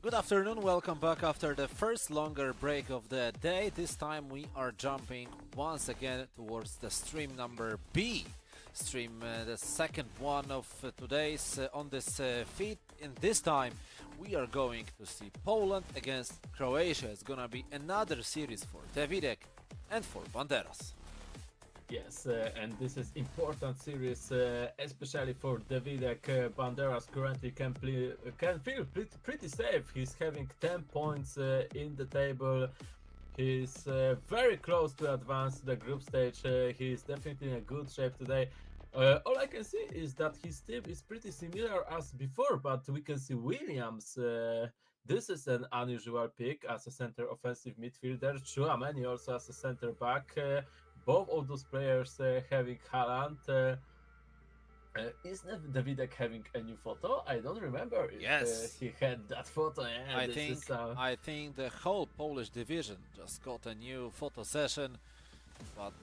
Good afternoon, welcome back after the first longer break of the day. This time we are jumping once again towards the stream number B. The second one of today's on this feed. And this time we are going to see Poland against Croatia. It's gonna be another series for dewidek and for Banderas. Yes, and this is important series, especially for dewidek. Banderas currently can feel pretty safe. He's having 10 points in the table. He's very close to advance to the group stage. He's definitely in a good shape today. All I can see is that his team is pretty similar as before, but we can see Williams. This is an unusual pick as a center offensive midfielder. Chouameni also as a center back. Both of those players having Haaland. Is dewidek having a new photo? I don't remember if Yes. he had that photo. Yeah, I think the whole Polish division just got a new photo session, but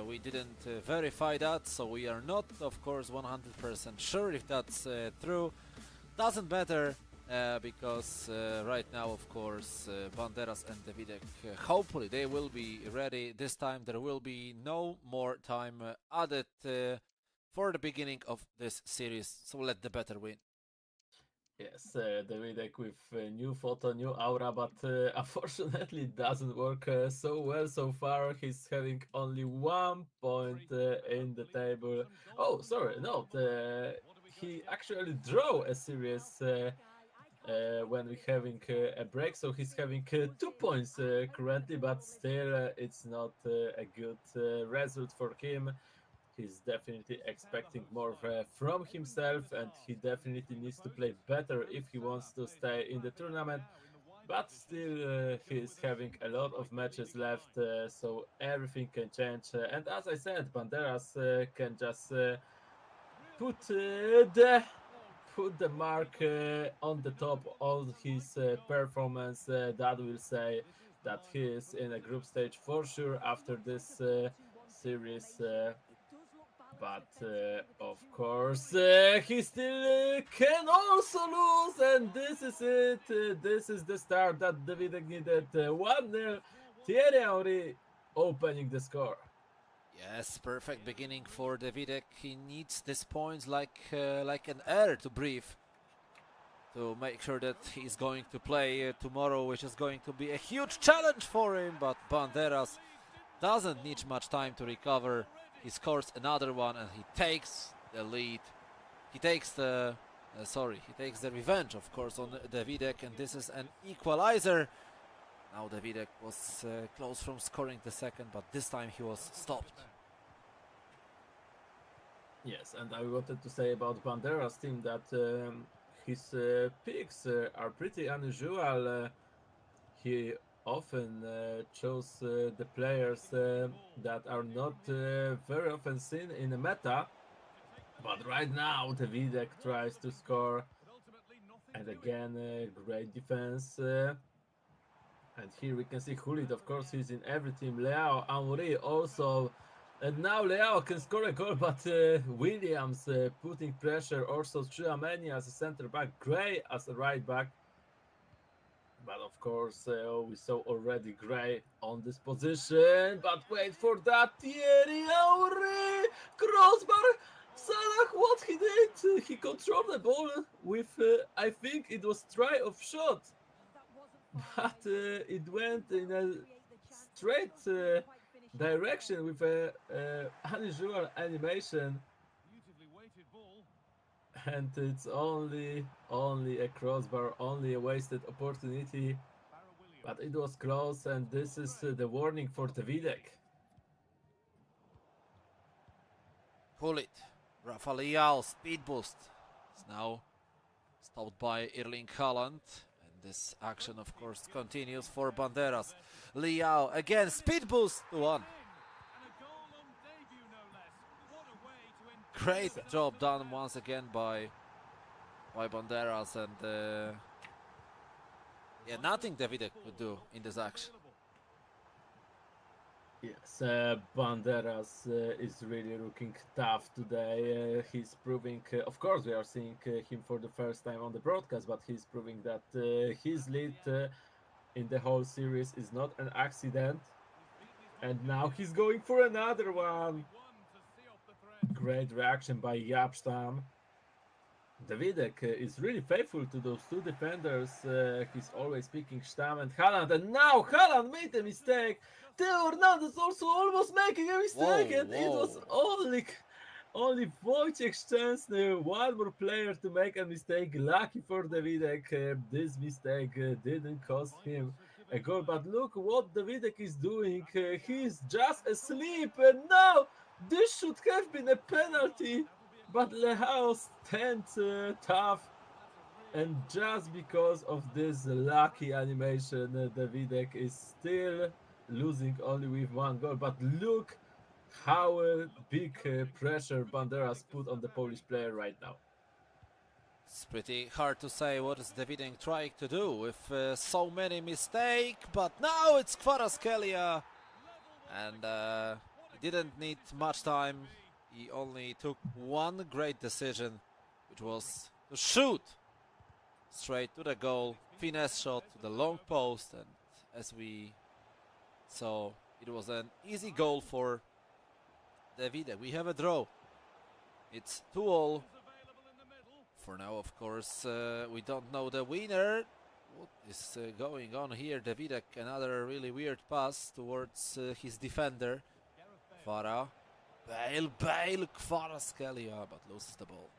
we didn't verify that, so we are not, of course, 100% sure if that's true. Doesn't matter. Because right now, of course, Banderas and dewidek, hopefully they will be ready. This time there will be no more time added for the beginning of this series, so let the better win. Yes, dewidek with new photo, new aura, but unfortunately it doesn't work so well so far. He's having only 1 point in the table. Oh, sorry, no, he actually drew a series when we're having a break, so he's having 2 points currently, but still it's not a good result for him. He's definitely expecting more from himself, and he definitely needs to play better if he wants to stay in the tournament. But still, he's having a lot of matches left, so everything can change. And as I said, Banderas can just put the mark on the top of his performance. That will say that he is in a group stage for sure after this series. But of course, he still can also lose, and this is it. This is the start that dewidek needed. 1-0. Thierry Henry opening the score. Yes, perfect beginning for dewidek. He needs these points like an air to breathe, to make sure that he's going to play tomorrow, which is going to be a huge challenge for him. But Banderas doesn't need much time to recover. He scores another one and he takes the lead. He takes the revenge, of course, on dewidek, and this is an equalizer. Now dewidek was close from scoring the second, but this time he was stopped. Yes, and I wanted to say about Banderas' team that his picks are pretty unusual. He often chose the players that are not very often seen in the meta. But right now, dewidek tries to score. And again, great defense. And here we can see Hulit, of course, he's in every team. Leao, Henry also. And now Leao can score a goal, but Williams putting pressure. Also Chouameni as a center back, Gray as a right back. But of course, we saw already Gray on this position. But wait for that, Thierry Henry! Crossbar! Salah, what he did? He controlled the ball with, I think it was try of shot. But it went in a straight direction with a unusual animation. And it's only a crossbar, only a wasted opportunity. But it was close, and this is the warning for dewidek. Hulit, Rafael, speed boost. It's now stopped by Erling Haaland. And this action, of course, continues for Banderas. Leao, again, speed boost to 1. Great job done once again by Banderas, and yeah, nothing dewidek could do in this action. Yes, Banderas is really looking tough today. He's proving, of course, we are seeing him for the first time on the broadcast, but he's proving that his lead in the whole series is not an accident. And now he's going for another one. Great reaction by Yapstam. Dewidek is really faithful to those two defenders. He's always picking Stam and Haaland, and now Haaland made a mistake. Theo Hernandez also almost making a Whoa, mistake, and it was whoa. only Wojciech Szczęsny, one more player to make a mistake. Lucky for Dewidek, this mistake didn't cost him a goal. But look what Dewidek is doing. He's just asleep, and now this should have been a penalty. But Lehao stands tough, and just because of this lucky animation, Dewidek is still losing only with one goal. But look how big pressure Banderas put on the Polish player right now. It's pretty hard to say what is Dewidek trying to do with so many mistakes, but now it's Kvaratskhelia, and he didn't need much time. He only took one great decision, which was to shoot straight to the goal, finesse shot to the long post, and as we saw, it was an easy goal for Dewidek. We have a draw. It's 2-all. For now, of course, we don't know the winner. What is going on here? Dewidek, another really weird pass towards his defender, Farah. Bale, Kvaratskhelia, but loses the ball.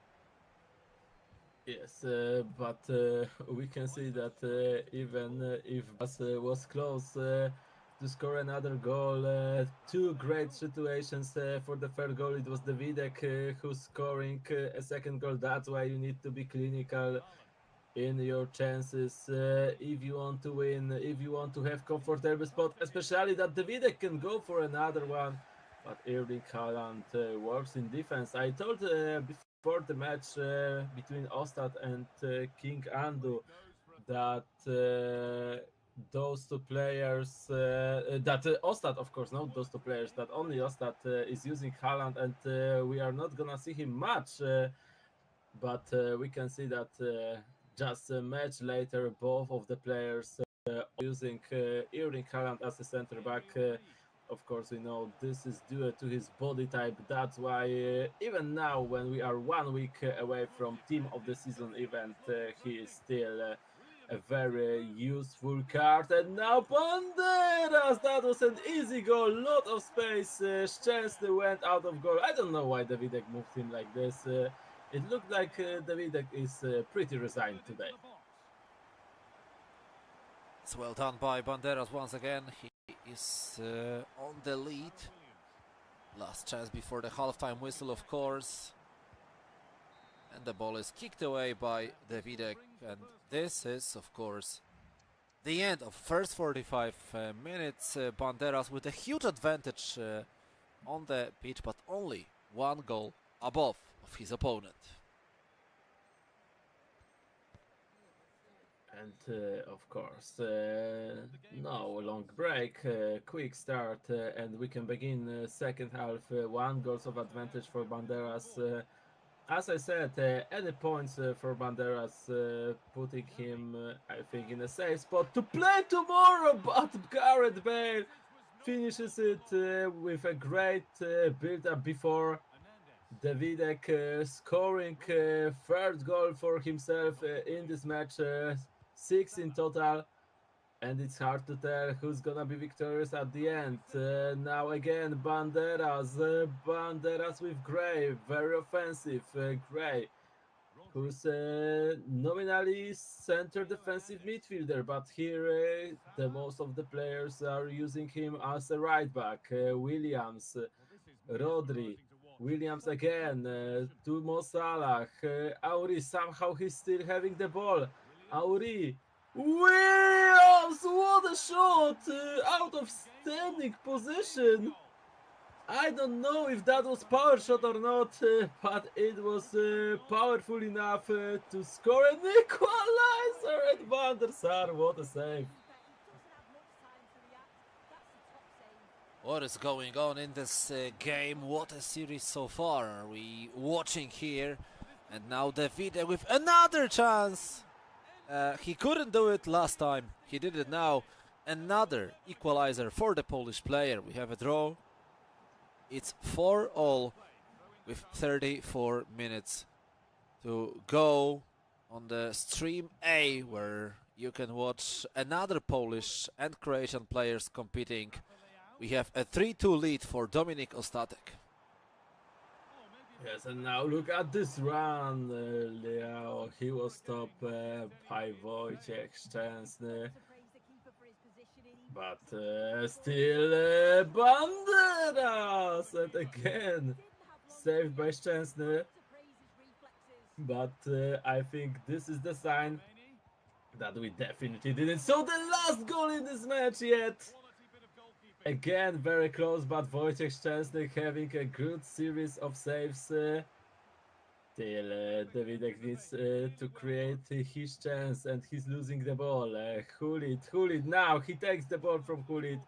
Yes, but we can see that even if Bas was close to score another goal, two great situations for the third goal. It was Dewidek who's scoring a second goal. That's why you need to be clinical in your chances if you want to win, if you want to have comfortable spot, especially that Dewidek can go for another one. But Erling Haaland works in defense. I told before the match between Ostat and King Andu that those two players, that Ostat, of course, not those two players, that only Ostat is using Haaland, and we are not gonna see him much. But we can see that just a match later, both of the players using Erling Haaland as a center back. Of course, we know this is due to his body type. That's why even now, when we are 1 week away from Team of the Season event, he is still a very useful card. And now Banderas! That was an easy goal, lot of space. Szczęsny went out of goal. I don't know why Dewidek moved him like this. It looked like Dewidek is pretty resigned today. It's well done by Banderas once again. He is on the lead. Last chance before the halftime whistle, of course. And the ball is kicked away by Dewidek. And this is, of course, the end of first 45 minutes. Banderas with a huge advantage on the pitch, but only one goal above of his opponent. And of course, no long break, quick start, and we can begin second half. One goals of advantage for Banderas. As I said, any points for Banderas, putting him, I think, in a safe spot to play tomorrow. But Gareth Bale finishes it with a great build-up before Dewidek scoring third goal for himself in this match. 6 in total, and it's hard to tell who's gonna be victorious at the end. Now again, Banderas with Gray, very offensive. Gray, who's nominally center defensive midfielder, but here the most of the players are using him as a right back. Williams, Rodri. Williams again, to Mo Salah. Auri, somehow he's still having the ball. Auri. Williams! What a shot! Out of standing position. I don't know if that was power shot or not, but it was powerful enough to score an equalizer at Van der Sar. What a save. What is going on in this game? What a series so far are we watching here? And now Davide with another chance. He couldn't do it last time. He did it now. Another equalizer for the Polish player. We have a draw. It's 4-all with 34 minutes to go on the stream A, where you can watch another Polish and Croatian players competing. We have a 3-2 lead for Dominik Ostatek. Yes, and now look at this run, Leo. He was stopped by Wojciech Szczęsny. But still Banderas! And again, saved by Szczęsny. But I think this is the sign that we definitely didn't. So the last goal in this match yet! Again, very close, but Wojciech Szczęsny having a good series of saves. Still, Dewidek needs to create his chance, and he's losing the ball. Hulit, now he takes the ball from Hulit.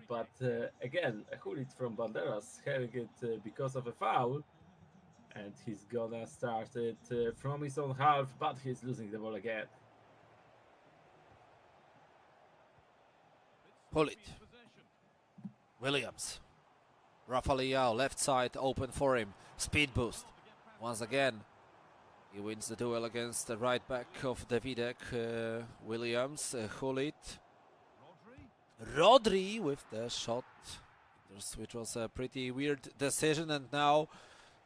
But again, Hulit from Banderas having it because of a foul. And he's gonna start it from his own half, but he's losing the ball again. Hulit. Williams. Rafael left side open for him. Speed boost. Once again, he wins the duel against the right back of Dewidek. Williams, Hulit. Rodri with the shot, which was a pretty weird decision, and now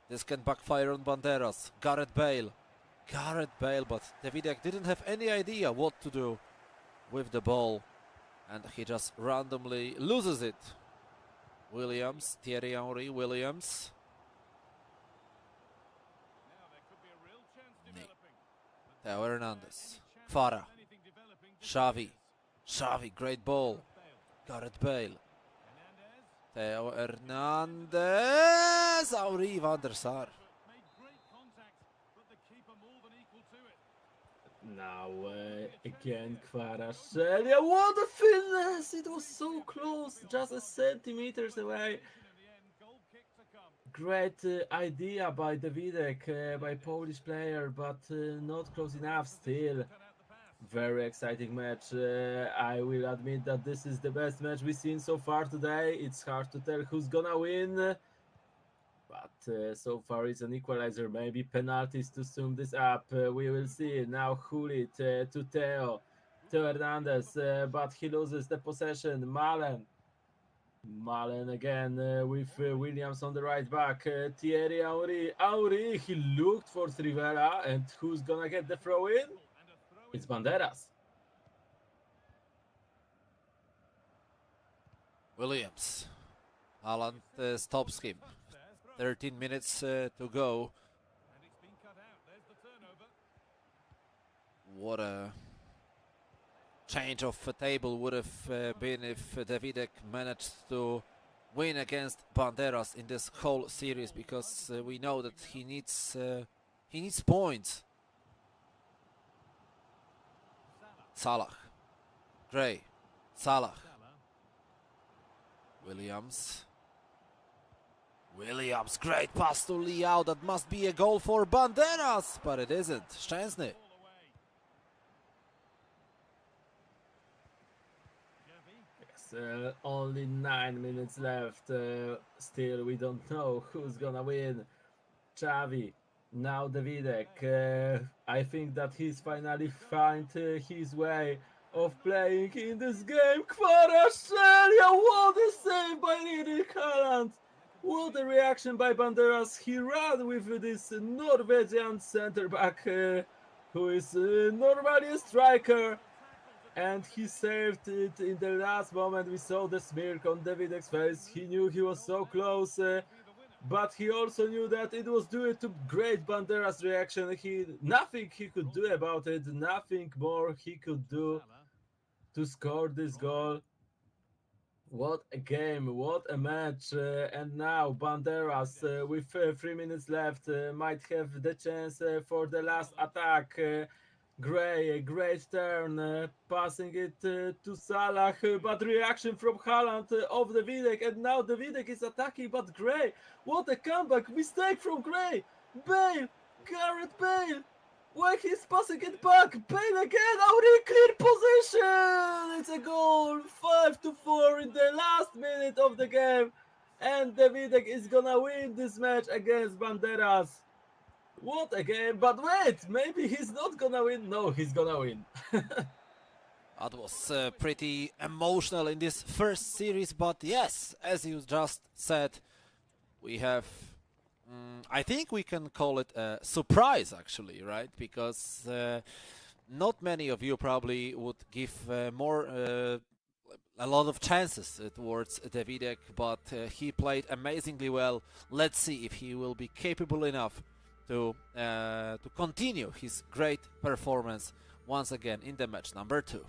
this can backfire on Banderas. Gareth Bale, but Dewidek didn't have any idea what to do with the ball, and he just randomly loses it. Williams, Thierry Henry, Williams. Theo Hernandez, Farah, Xavi, great ball. Gareth Bale, Theo Hernandez, Henry van der Sar. Now again Kvaratskhelia. What a finesse! It was so close, just a centimeters away. Great idea by Dewidek, by Polish player, but not close enough still. Very exciting match. I will admit that this is the best match we've seen so far today. It's hard to tell who's gonna win. But so far it's an equalizer, maybe penalties to sum this up. We will see. Now Hulit to Theo Hernandez, but he loses the possession. Malen again with Williams on the right back. Thierry Henry, he looked for Trivela, and who's gonna get the throw in? It's Banderas. Williams. Haaland stops him. 13 minutes to go. What a change of table would have been if Dewidek managed to win against Banderas in this whole series, because we know that he needs points. Salah, Gray, Salah, Williams, great pass to Leao. That must be a goal for Banderas, but it isn't. Szczęsny. Yes, only 9 minutes left. Still, we don't know who's gonna win. Xavi, now Dewidek. I think that he's finally found his way of playing in this game. Kvaratskhelia, what a save by Erling Haaland! What a reaction by Banderas. He ran with this Norwegian center back who is normally a striker, and he saved it in the last moment. We saw the smirk on Dewidek's face. He knew he was so close, but he also knew that it was due to great Banderas reaction. Nothing he could do about it, nothing more he could do to score this goal. What a game, what a match. And now Banderas with 3 minutes left might have the chance for the last attack. Gray, a great turn, passing it to Salah, but reaction from Haaland of the Dewidek, and now the Dewidek is attacking, but Gray, what a comeback, mistake from Gray, Bale, Gareth Bale, why he's passing it back, Bale again, out in clear position, it's a goal, 5-4 in the last minute of the game, and the Dewidek is gonna win this match against Banderas. What a game, but wait, maybe he's not gonna win. No, he's gonna win. That was pretty emotional in this first series, but yes, as you just said, we have, I think we can call it a surprise actually, right? Because not many of you probably would give a lot of chances towards Dewidek, but he played amazingly well. Let's see if he will be capable enough to continue his great performance once again in the match number 2.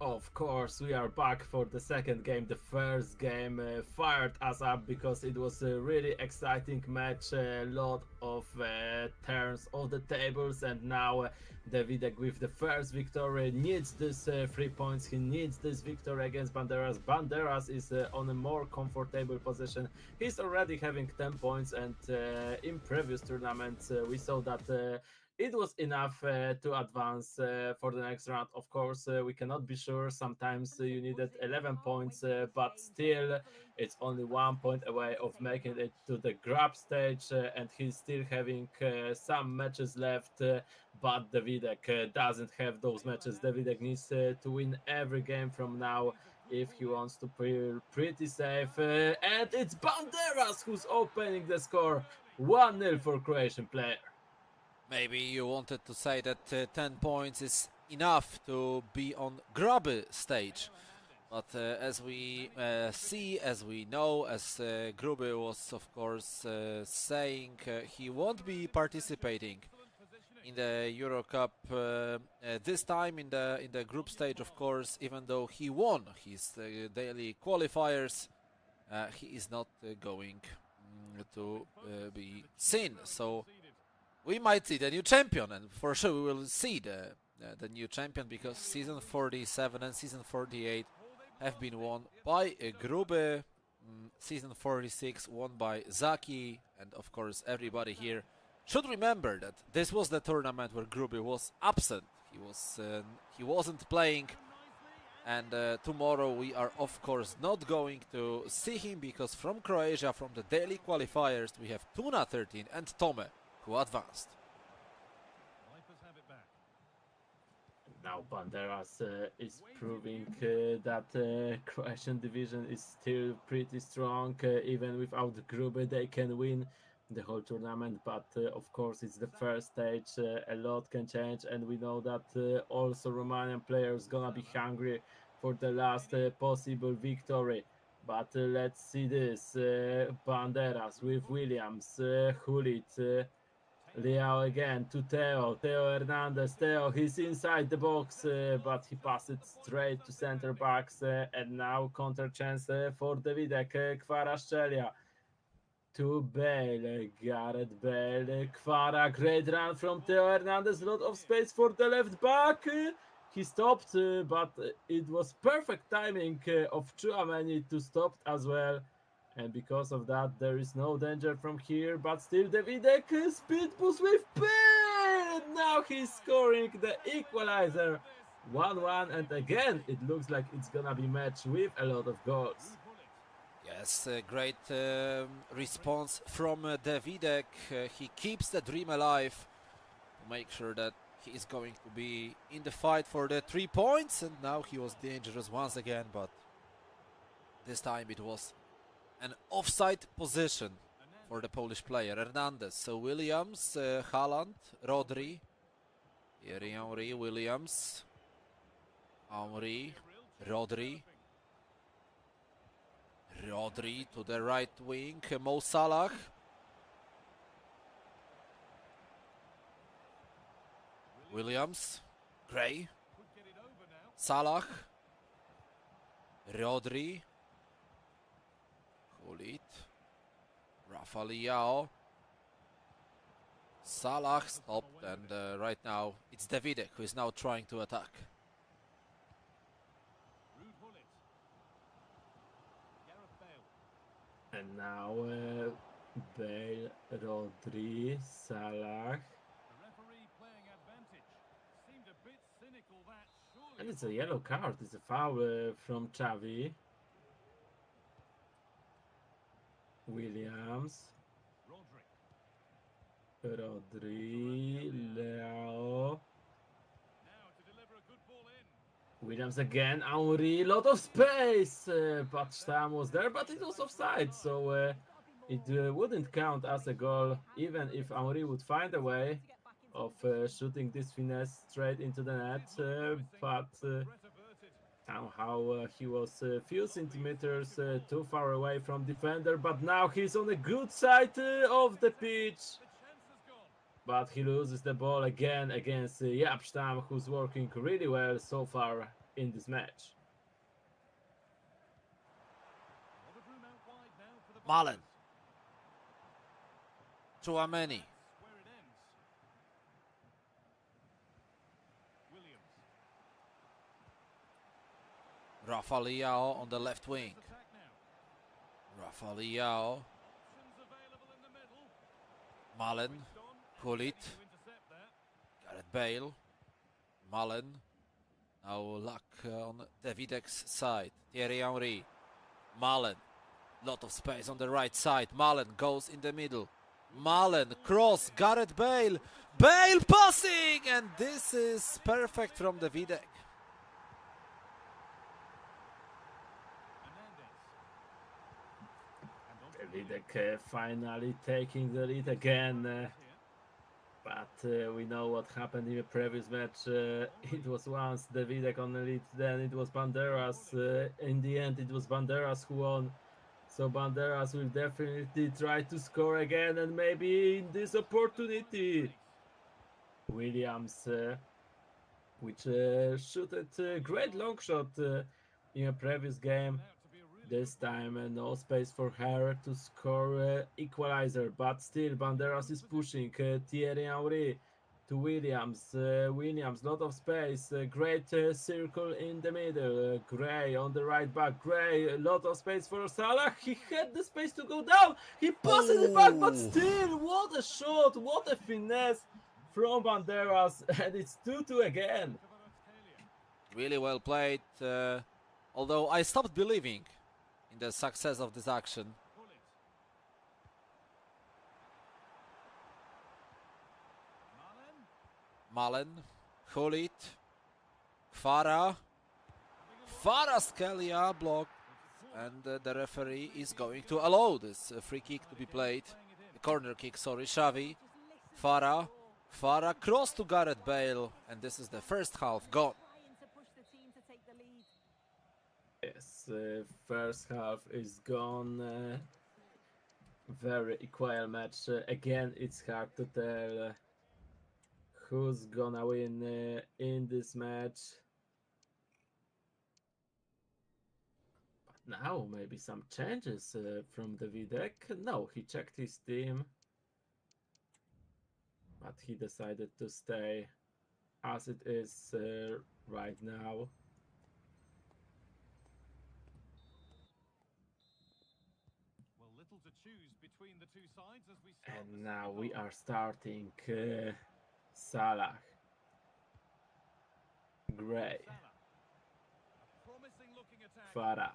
Of course, we are back for the second game. The first game fired us up because it was a really exciting match. A lot of turns of the tables, and now Dewidek with the first victory needs this 3 points. He needs this victory against Banderas. Banderas is on a more comfortable position. He's already having 10 points, and in previous tournaments we saw that. It was enough to advance for the next round. Of course, we cannot be sure. Sometimes you needed 11 points, but still, it's only 1 point away of making it to the grab stage, and he's still having some matches left. But Dewidek doesn't have those matches. Dewidek needs to win every game from now if he wants to feel pretty safe. And it's Banderas who's opening the score. 1-0 for Croatian player. Maybe you wanted to say that 10 points is enough to be on grub stage. But as we see, as we know, as Grube was of course saying, he won't be participating in the EuroCup this time in the group stage, of course. Even though he won his daily qualifiers, he is not going to be seen. So we might see the new champion, and for sure we will see the new champion, because season 47 and season 48 have been won by Grube. Season 46 won by Zaki, and of course everybody here should remember that this was the tournament where Grube was absent. He wasn't playing, and tomorrow we are of course not going to see him, because from Croatia, from the daily qualifiers, we have Tuna 13 and Tome who advanced. Now Banderas is proving that Croatian division is still pretty strong. Even without Grube, they can win the whole tournament. But of course, it's the first stage. A lot can change, and we know that also Romanian players gonna be hungry for the last possible victory. But let's see this. Banderas with Williams, Hulit. Leo again to Theo. Theo Hernandez. Theo, he's inside the box, but he passed it straight to center backs. And now counter chance for Dewidek. Kvaratskhelia to Bale. Gareth Bale. Kvara, great run from Theo Hernandez. A lot of space for the left back. He stopped, but it was perfect timing of Chouameni to stop as well. And because of that, there is no danger from here. But still, Dewidek speed boost with Bale! Now he's scoring the equalizer. 1-1, and again, it looks like it's gonna be match with a lot of goals. Yes, great response from Dewidek. He keeps the dream alive to make sure that he is going to be in the fight for the 3 points. And now he was dangerous once again, but this time it was an offside position for the Polish player Hernandez. So Williams, Haaland, Rodri, Thierry Henry, Williams, Henry, Rodri, Rodri to the right wing, Mo Salah, Williams, Gray, Salah, Rodri, Hulit, Rafa Leao, Salah stopped, and right now it's Dewidek who is now trying to attack. And now Bale, Rodri, Salah. And it's a yellow card. It's a foul from Xavi. Williams, Rodri, Leo. Williams again, Henry, lot of space, but Stam was there, but it was offside, so it wouldn't count as a goal, even if Henry would find a way of shooting this finesse straight into the net, but somehow he was a few centimeters too far away from defender, but now he's on the good side of the pitch. But he loses the ball again against Jaap Stam, who's working really well so far. in this match. Malen. Chouameni. Rafa Leao on the left wing. Rafa Leao. Malen. Gullit. Gareth Bale. Malen. Now luck on dewidek's side. Thierry Henry. Malen. Lot of space on the right side. Malen goes in the middle. Malen, cross, Gareth Bale. Bale passing! And this is perfect from dewidek. Dewidek finally taking the lead again. But we know what happened in the previous match. It was once dewidek on the lead, then it was Banderas. In the end, it was Banderas who won. So Banderas will definitely try to score again, and maybe in this opportunity, Williams, which shot a great long shot in a previous game. This time no space for her to score equalizer, but still Banderas is pushing. Thierry Henry to Williams. Williams, lot of space. Great circle in the middle. Gray on the right back. Gray, a lot of space for Salah. He had the space to go down. He passes it back, but still, what a shot! What a finesse from Banderas, and it's 2-2 again. Really well played. Although I stopped believing in the success of this action. Malen, Gullit, Farah, CLA block, and the referee is going to allow this free kick to be played. The corner kick, sorry, Xavi, Farah cross to Gareth Bale, and this is the first half gone. Yes, first half is gone. Very equal match. Again, it's hard to tell who's gonna win in this match. But now maybe some changes from dewidek. No, he checked his team, but he decided to stay as it is right now. And now we are starting Salah, Gray, Farah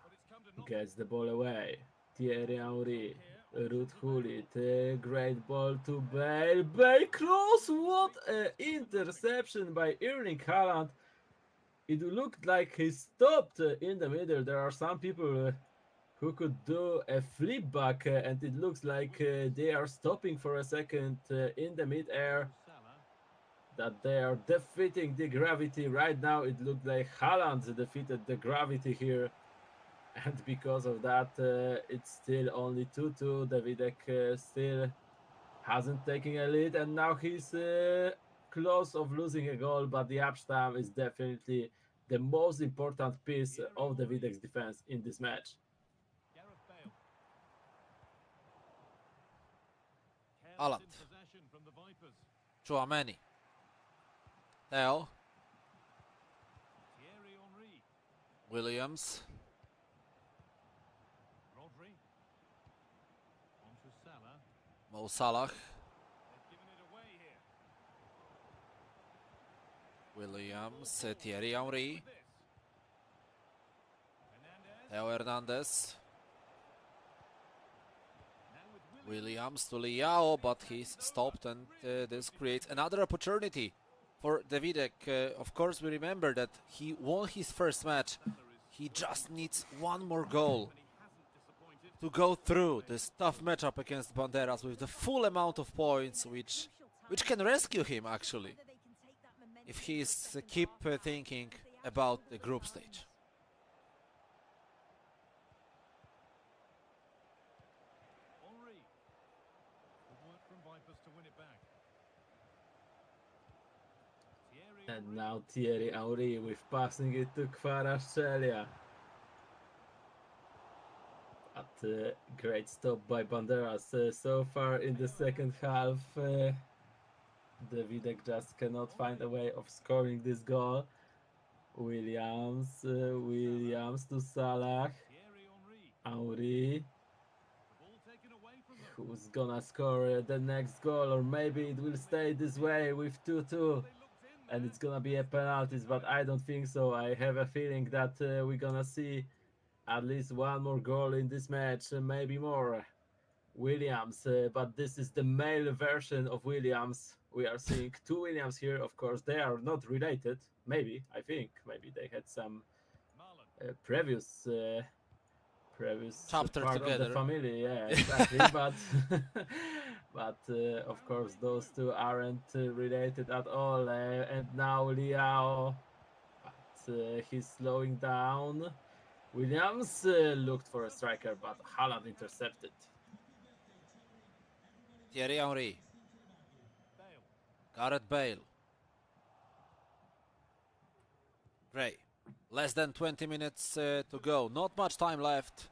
gets the ball away, Thierry Henry, Ruud Gullit, great ball to Bale, Bale cross, what an interception by Erling Haaland. It looked like he stopped in the middle. There are some people who could do a flip back, and it looks like they are stopping for a second in the mid-air, that they are defeating the gravity. Right now it looked like Haaland defeated the gravity here, and because of that it's still only 2-2. dewidek still hasn't taken a lead, and now he's close of losing a goal, but the Abstam is definitely the most important piece of dewidek's defense in this match. Haaland, Chouameni, Theo, Williams, Mo Salah, Williams, Thierry Henry, Theo Hernandez, Williams to Leao, but he's stopped, and this creates another opportunity for dewidek. Of course, we remember that he won his first match. He just needs one more goal to go through this tough matchup against Banderas with the full amount of points, which can rescue him actually, if he's keep thinking about the group stage. And now Thierry Henry with passing it to Kvaratskhelia. But great stop by Banderas. So far in the second half, dewidek just cannot find a way of scoring this goal. Williams to Salah. Henry. Who's gonna score the next goal, or maybe it will stay this way with 2-2 and it's gonna be a penalties, but I don't think so. I have a feeling that we're gonna see at least one more goal in this match, maybe more. Williams, but this is the male version of Williams. We are seeing two Williams here. Of course, they are not related. Maybe, I think, maybe they had some previous Chapter part together. of the family. Yeah, exactly. but of course, those two aren't related at all. And now Liao, but he's slowing down. Williams looked for a striker, but Haaland intercepted. Thierry Henry. Gareth Bale. Great. Less than 20 minutes to go. Not much time left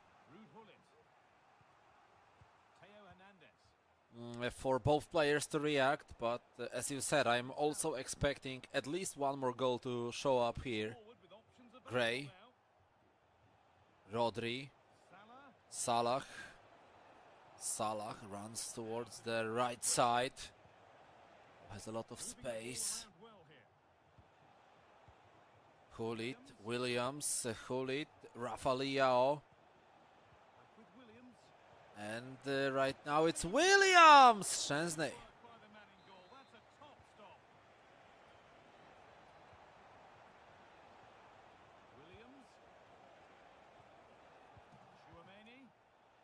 for both players to react, but as you said, I'm also expecting at least one more goal to show up here. Gray. Rodri. Salah. Salah runs towards the right side. Has a lot of space. Hulit, Williams, Hulit, Rafa Leao. And right now it's Williams! Szczęsny.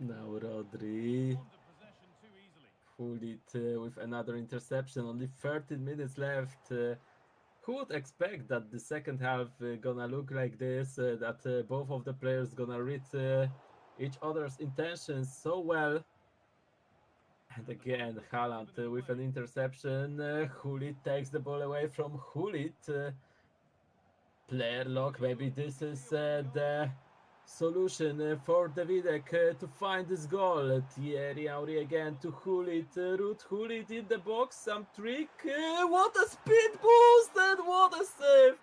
Now Rodri. Hulit with another interception. Only 13 minutes left. Who would expect that the second half gonna look like this? That both of the players gonna read each other's intentions so well. And again, Haaland with an interception. Hulit takes the ball away from Hulit. Player lock. Maybe this is the solution for dewidek to find this goal. Thierry Henry again to Hulit. Ruud Hulit in the box. Some trick. What a speed boost and what a save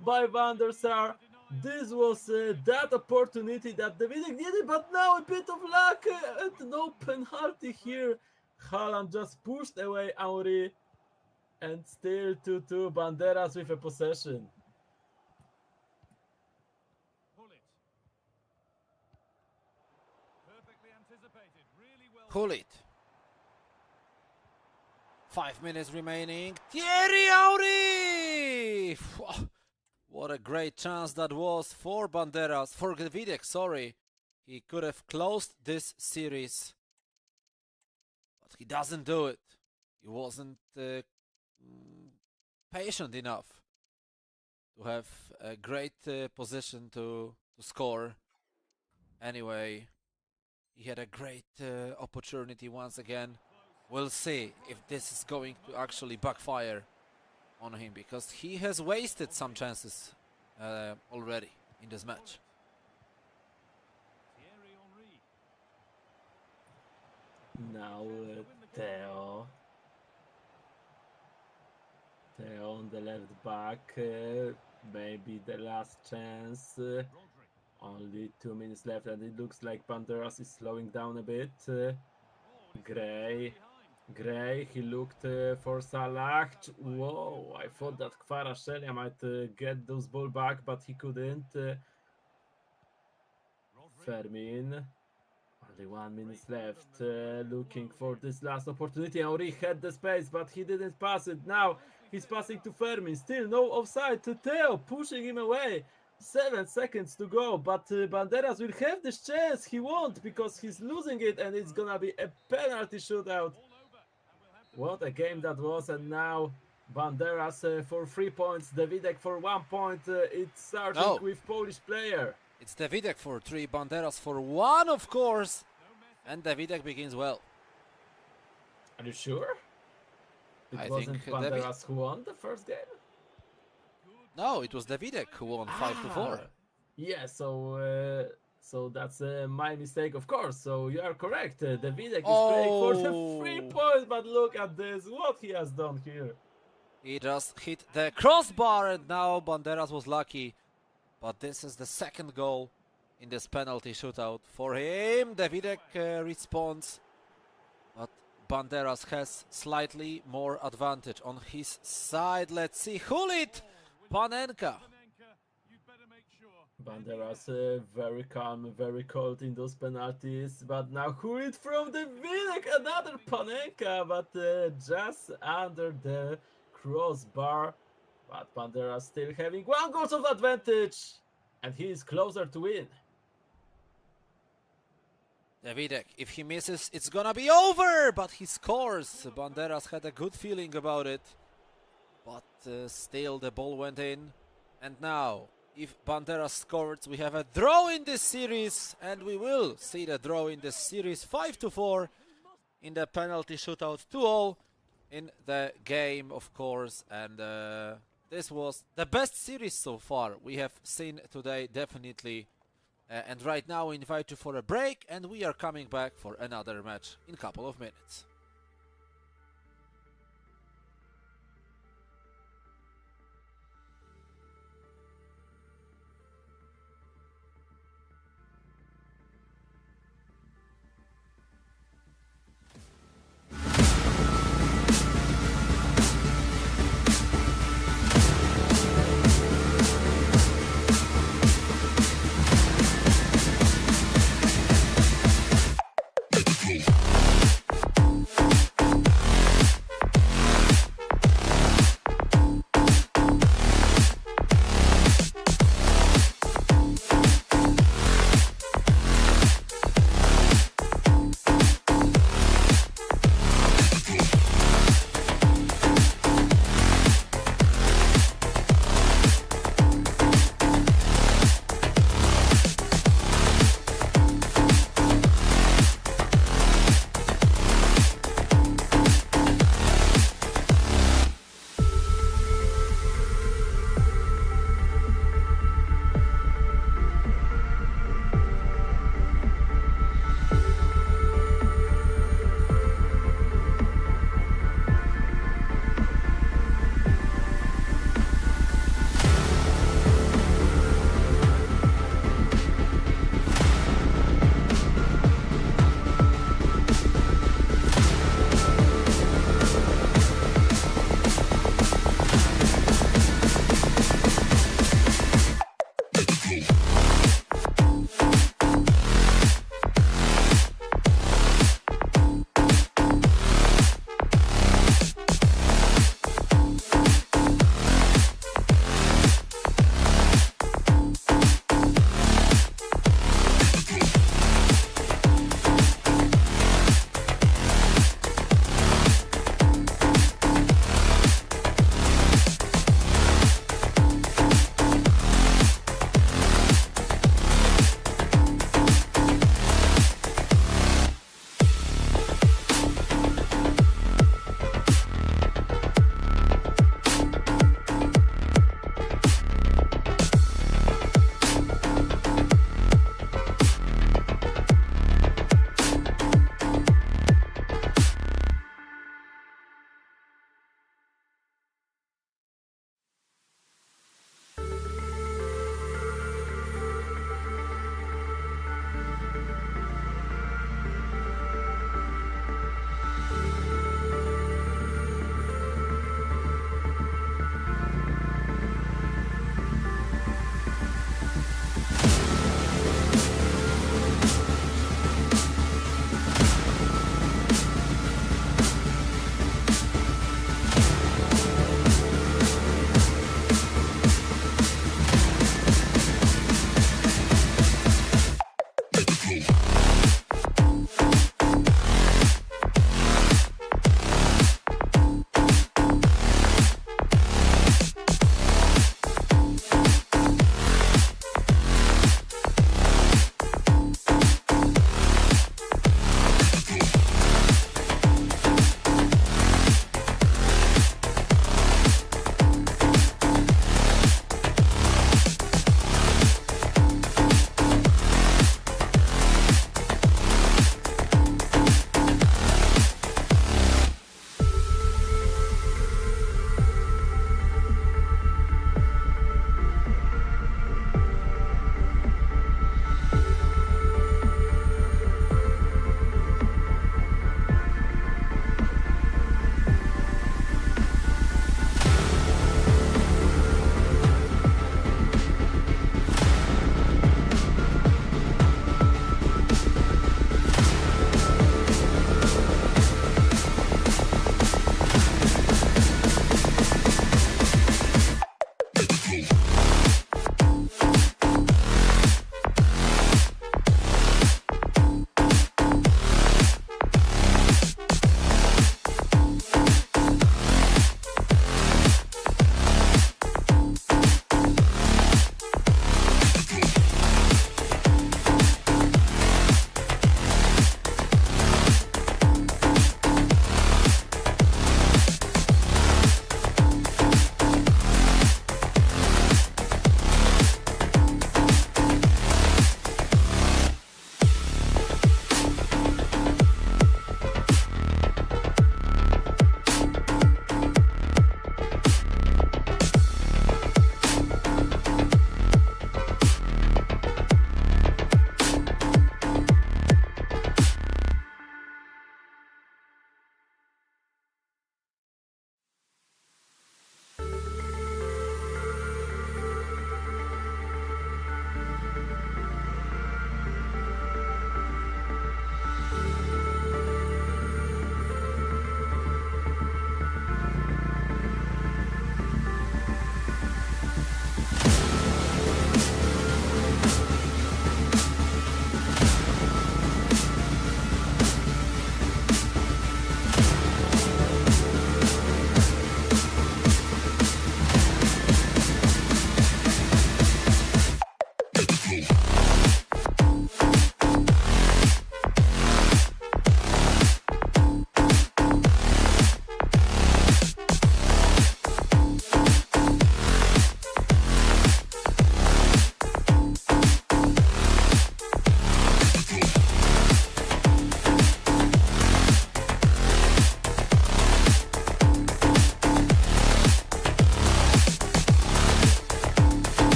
by Van der Sar. This was that opportunity that dewidek needed, but now a bit of luck and no penalty here. Haaland just pushed away Henry, and still 2-2. Banderas with a possession. Hulit. 5 minutes remaining. Thierry Henry! What a great chance that was for Banderas, for dewidek, sorry. He could have closed this series, but he doesn't do it. He wasn't patient enough to have a great position to score. Anyway, he had a great opportunity once again. We'll see if this is going to actually backfire on him, because he has wasted some chances already in this match. Now Theo on the left back, maybe the last chance. Only 2 minutes left, and it looks like Banderas is slowing down a bit. Gray, he looked for Salah. Whoa, I thought that Kvaratskhelia might get those ball back, but he couldn't. Fermin. Only 1 minute left. Looking for this last opportunity. Henry had the space, but he didn't pass it. Now he's passing to Fermin. Still no offside to Theo, pushing him away. 7 seconds to go, but Banderas will have this chance. He won't, because he's losing it, and it's gonna be a penalty shootout. What a game that was. And now Banderas for 3 points, dewidek for 1 point. It's starting with Polish player. It's dewidek for 3, Banderas for 1, of course. And dewidek begins well. Are you sure? It I wasn't think Banderas who won the first game? No, it was dewidek who won 5-4. Yeah, so that's my mistake, of course. So you are correct. Dewidek is playing for the 3 Oh, points, but look at this, what he has done here. he just hit the crossbar, and now Banderas was lucky. But this is the second goal in this penalty shootout for him. dewidek responds, but Banderas has slightly more advantage on his side. Let's see who lit Panenka. Banderas very calm, very cold in those penalties, but now Hulit from the Dewidek, another Panenka, but just under the crossbar. But Banderas still having 1 goal of advantage, and he is closer to win. dewidek, if he misses, it's gonna be over, but he scores. Banderas had a good feeling about it, but still the ball went in. And now, if Banderas scores, we have a draw in this series, and we will see the draw in this series. 5-4 in the penalty shootout, 2-0 in the game, of course. And this was the best series so far we have seen today, definitely. And right now we invite you for a break, and we are coming back for another match in a couple of minutes.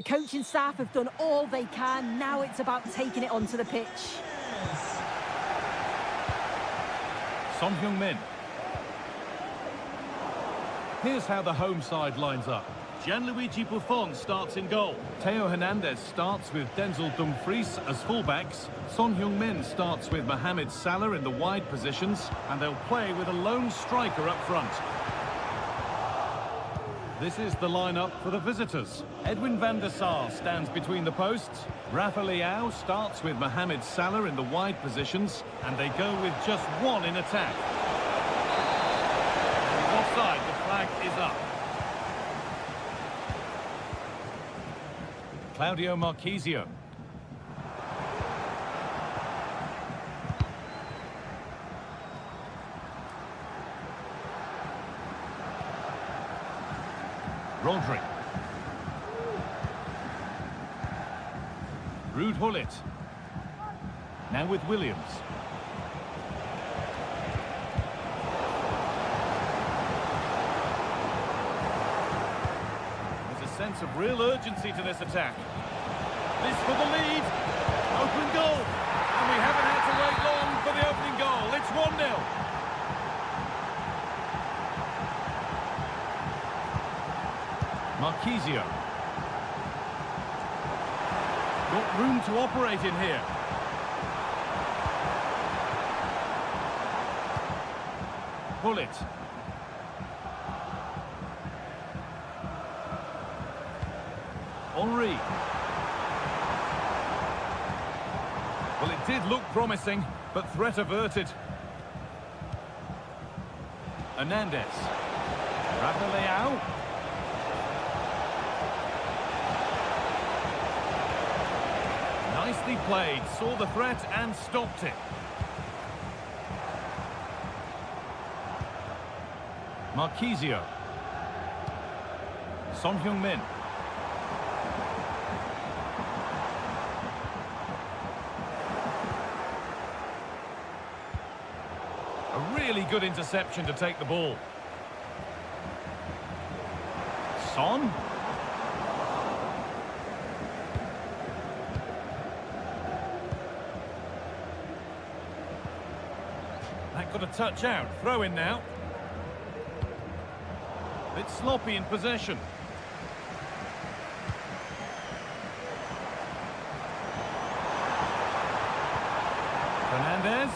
The coaching staff have done all they can. Now it's about taking it onto the pitch. Son Heung-min. Here's how the home side lines up. Gianluigi Buffon starts in goal. Theo Hernandez starts with Denzel Dumfries as fullbacks. Son Heung-min starts with Mohamed Salah in the wide positions, and they'll play with a lone striker up front. This is the lineup for the visitors. Edwin van der Sar stands between the posts. Rafa Leao starts with Mohamed Salah in the wide positions, and they go with just one in attack. Offside, the flag is up. Claudio Marchisio. Rodri. Ruud Gullit. Now with Williams. There's a sense of real urgency to this attack. This for the lead. Open goal. And we haven't had to wait long for the opening goal. It's 1-0. Marchisio. Got room to operate in here. Gullit. Henry. Well, it did look promising, but threat averted. Hernandez. Rafa Leao. Nicely played, saw the threat and stopped it. Marchisio. Son Heung-min. A really good interception to take the ball. Son. That got a touch out. Throw in now. Bit sloppy in possession. Hernandez.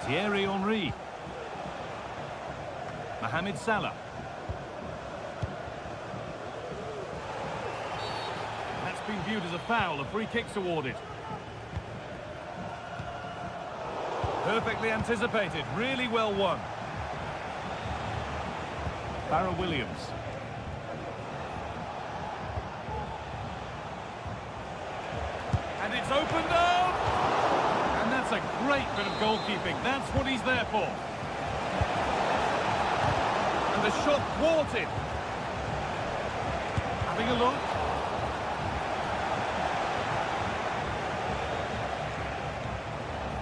Thierry Henry. Mohamed Salah. That's been viewed as a foul. A free kick's awarded. Perfectly anticipated. Really well won. Farrell Williams. And it's opened up! And that's a great bit of goalkeeping. That's what he's there for. And the shot thwarted. Having a look.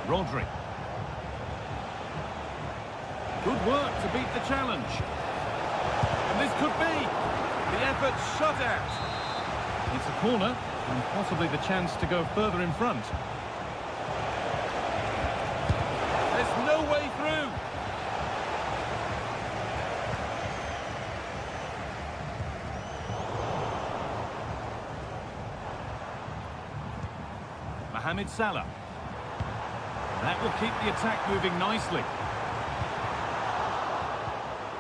Rodri. Good work to beat the challenge. And this could be the effort shut out. It's a corner and possibly the chance to go further in front. There's no way through. Mohamed Salah. That will keep the attack moving nicely.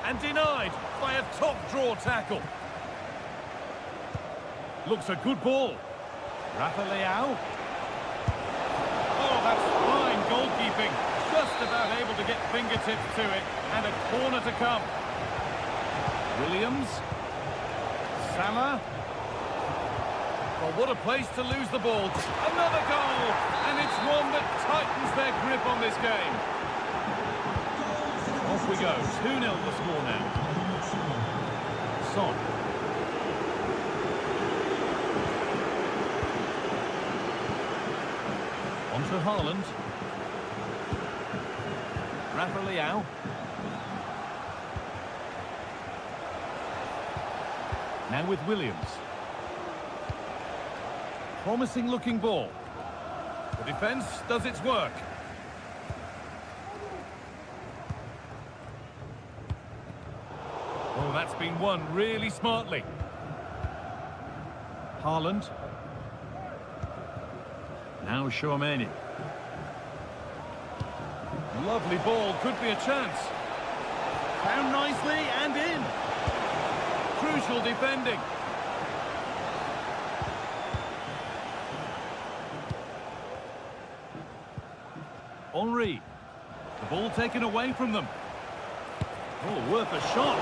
And denied by a top-draw tackle. Looks a good ball. Rafa Leao. Oh, that's fine goalkeeping. Just about able to get fingertips to it. And a corner to come. Williams. Salah. Well, what a place to lose the ball. Another goal. And it's one that tightens their grip on this game. Off we go. 2-0 the score now. Son. On to Haaland. Rafa Leao. Now with Williams. Promising looking ball. The defence does its work. Oh, that's been won really smartly. Haaland. Now Chouameni. Lovely ball, could be a chance. Found nicely and in. Crucial defending. Henry. The ball taken away from them. Oh, worth a shot.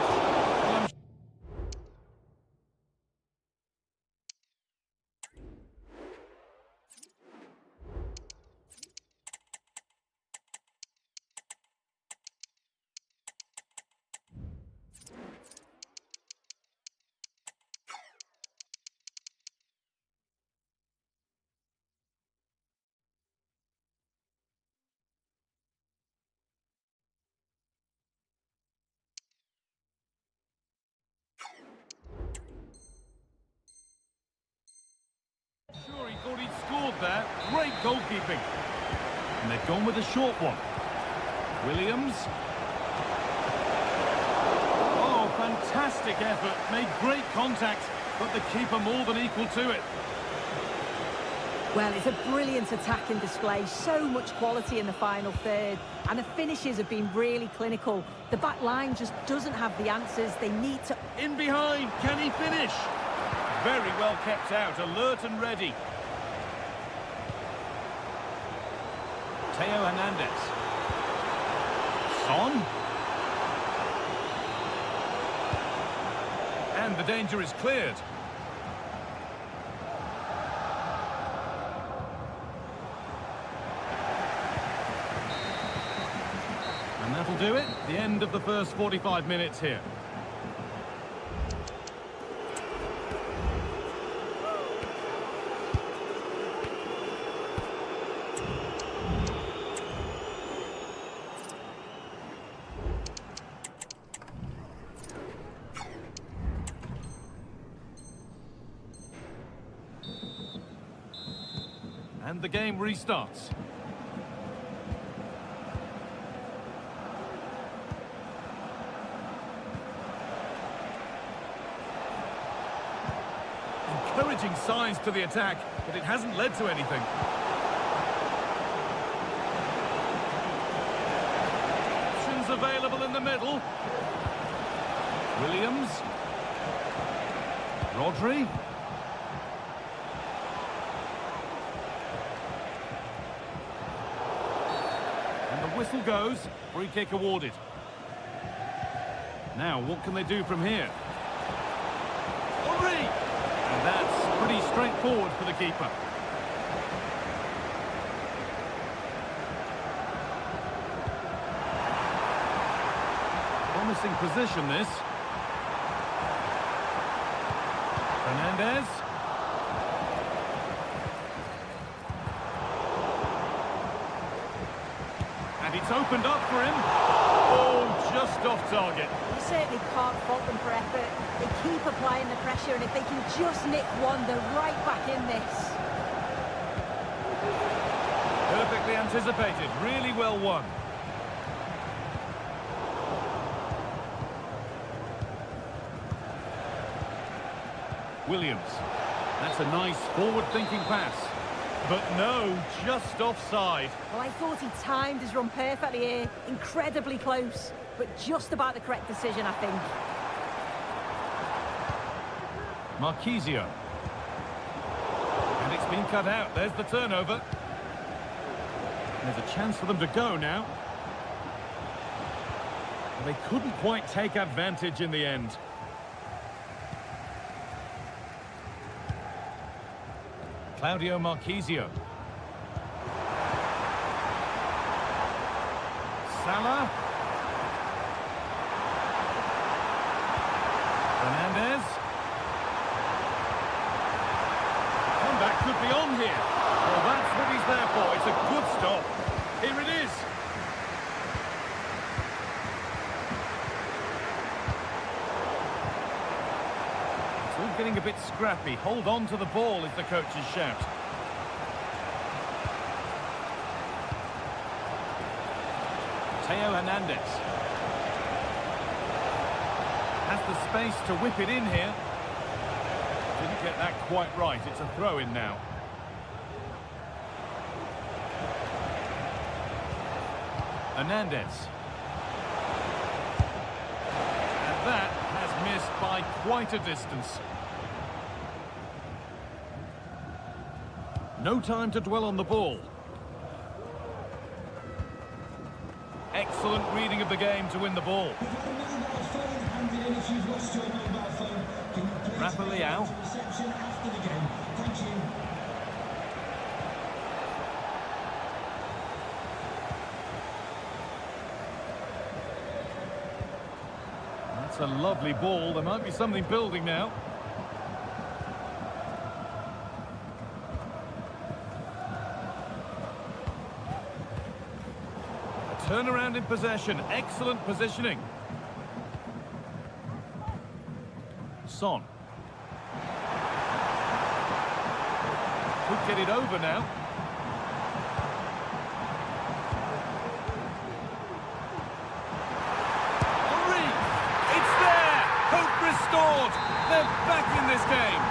Well, sure, he thought he'd scored there. Great goalkeeping. And they've gone with a short one. Williams. Oh, fantastic effort. Made great contact, but the keeper more than equal to it. Well, it's a brilliant attacking display. So much quality in the final third. And the finishes have been really clinical. The back line just doesn't have the answers. They need to... In behind, can he finish? Very well kept out, alert and ready. Theo Hernandez. Son. And the danger is cleared. And that'll do it. The end of the first 45 minutes here. And the game restarts. Encouraging signs to the attack, but it hasn't led to anything. Options available in the middle. Williams. Rodri. Whistle goes, free kick awarded. Now, what can they do from here? Henry! And that's pretty straightforward for the keeper. Promising position, this. Fernandez. It's opened up for him. Oh, just off target. You certainly can't fault them for effort. They keep applying the pressure, and if they can just nick one, they're right back in this. Perfectly anticipated. Really well won. Williams. That's a nice forward-thinking pass. But no, just offside. Well, I thought he timed his run perfectly here. Incredibly close, but just about the correct decision, I think. Marquisio. And it's been cut out. There's the turnover. There's a chance for them to go now. They couldn't quite take advantage in the end. Claudio Marquisio. Salah. Fernandez. Comeback could be on here. Well, that's what he's there for. It's a good stop. Here it is. It's bit scrappy. Hold on to the ball is the coach's shout. Theo Hernandez has the space to whip it in here. Didn't get that quite right. It's a throw-in now. Hernandez. And that has missed by quite a distance. No time to dwell on the ball. Excellent reading of the game to win the ball. Rafa Leao. That's a lovely ball. There might be something building now. A turnaround in possession. Excellent positioning. Son. Could get it over now. It's there! Hope restored! They're back in this game.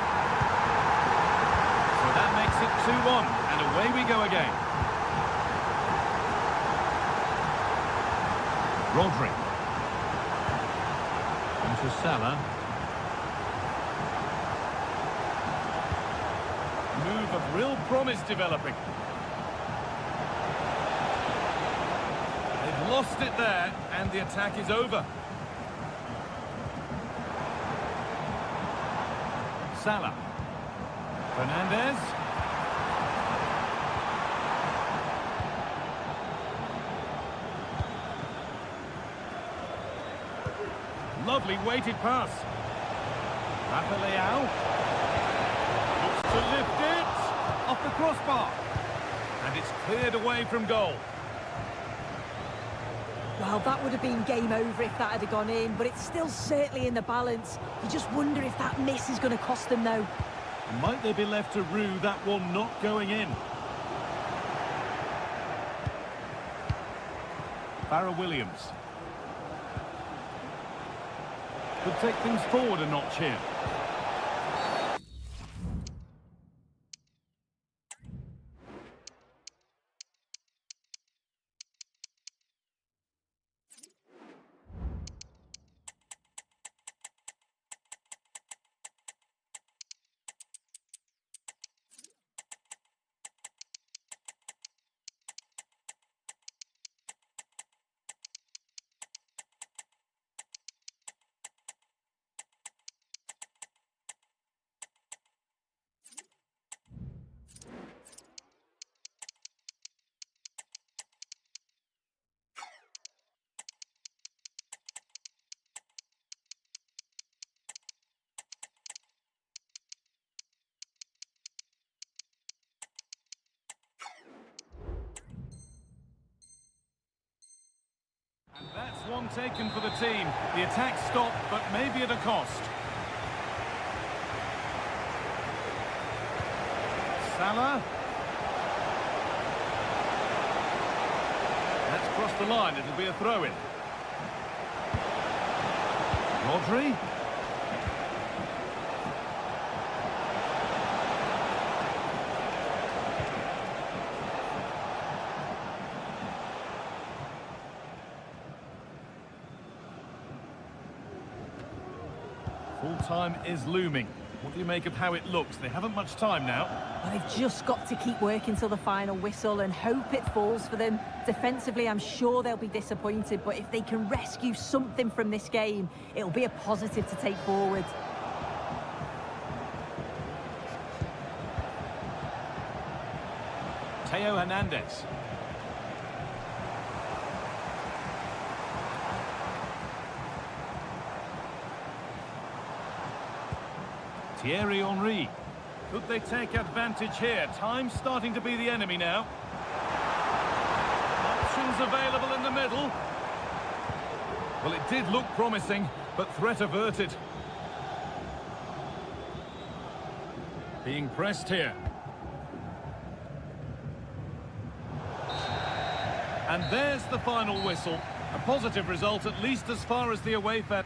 So that makes it 2-1, and away we go again. Rodri. Into Salah. Move of real promise developing. They've lost it there, and the attack is over. Salah. Fernandez. Lovely weighted pass. Rafa Leao. Looks to lift it. Off the crossbar. And it's cleared away from goal. Well, that would have been game over if that had gone in, but it's still certainly in the balance. You just wonder if that miss is going to cost them, though. Might they be left to rue that one not going in? Farrell Williams. Could take things forward a notch here. That's one taken for the team. The attack stopped, but maybe at a cost. Salah. That's crossed the line. It'll be a throw-in. Rodri. Full time is looming. What do you make of how it looks? They haven't much time now. Well, they've just got to keep working till the final whistle and hope it falls for them. Defensively, I'm sure they'll be disappointed, but if they can rescue something from this game, it'll be a positive to take forward. Theo Hernandez. Thierry Henry. Could they take advantage here? Time's starting to be the enemy now. Options available in the middle. Well, it did look promising, but threat averted. Being pressed here. And there's the final whistle. A positive result, at least as far as the away fan.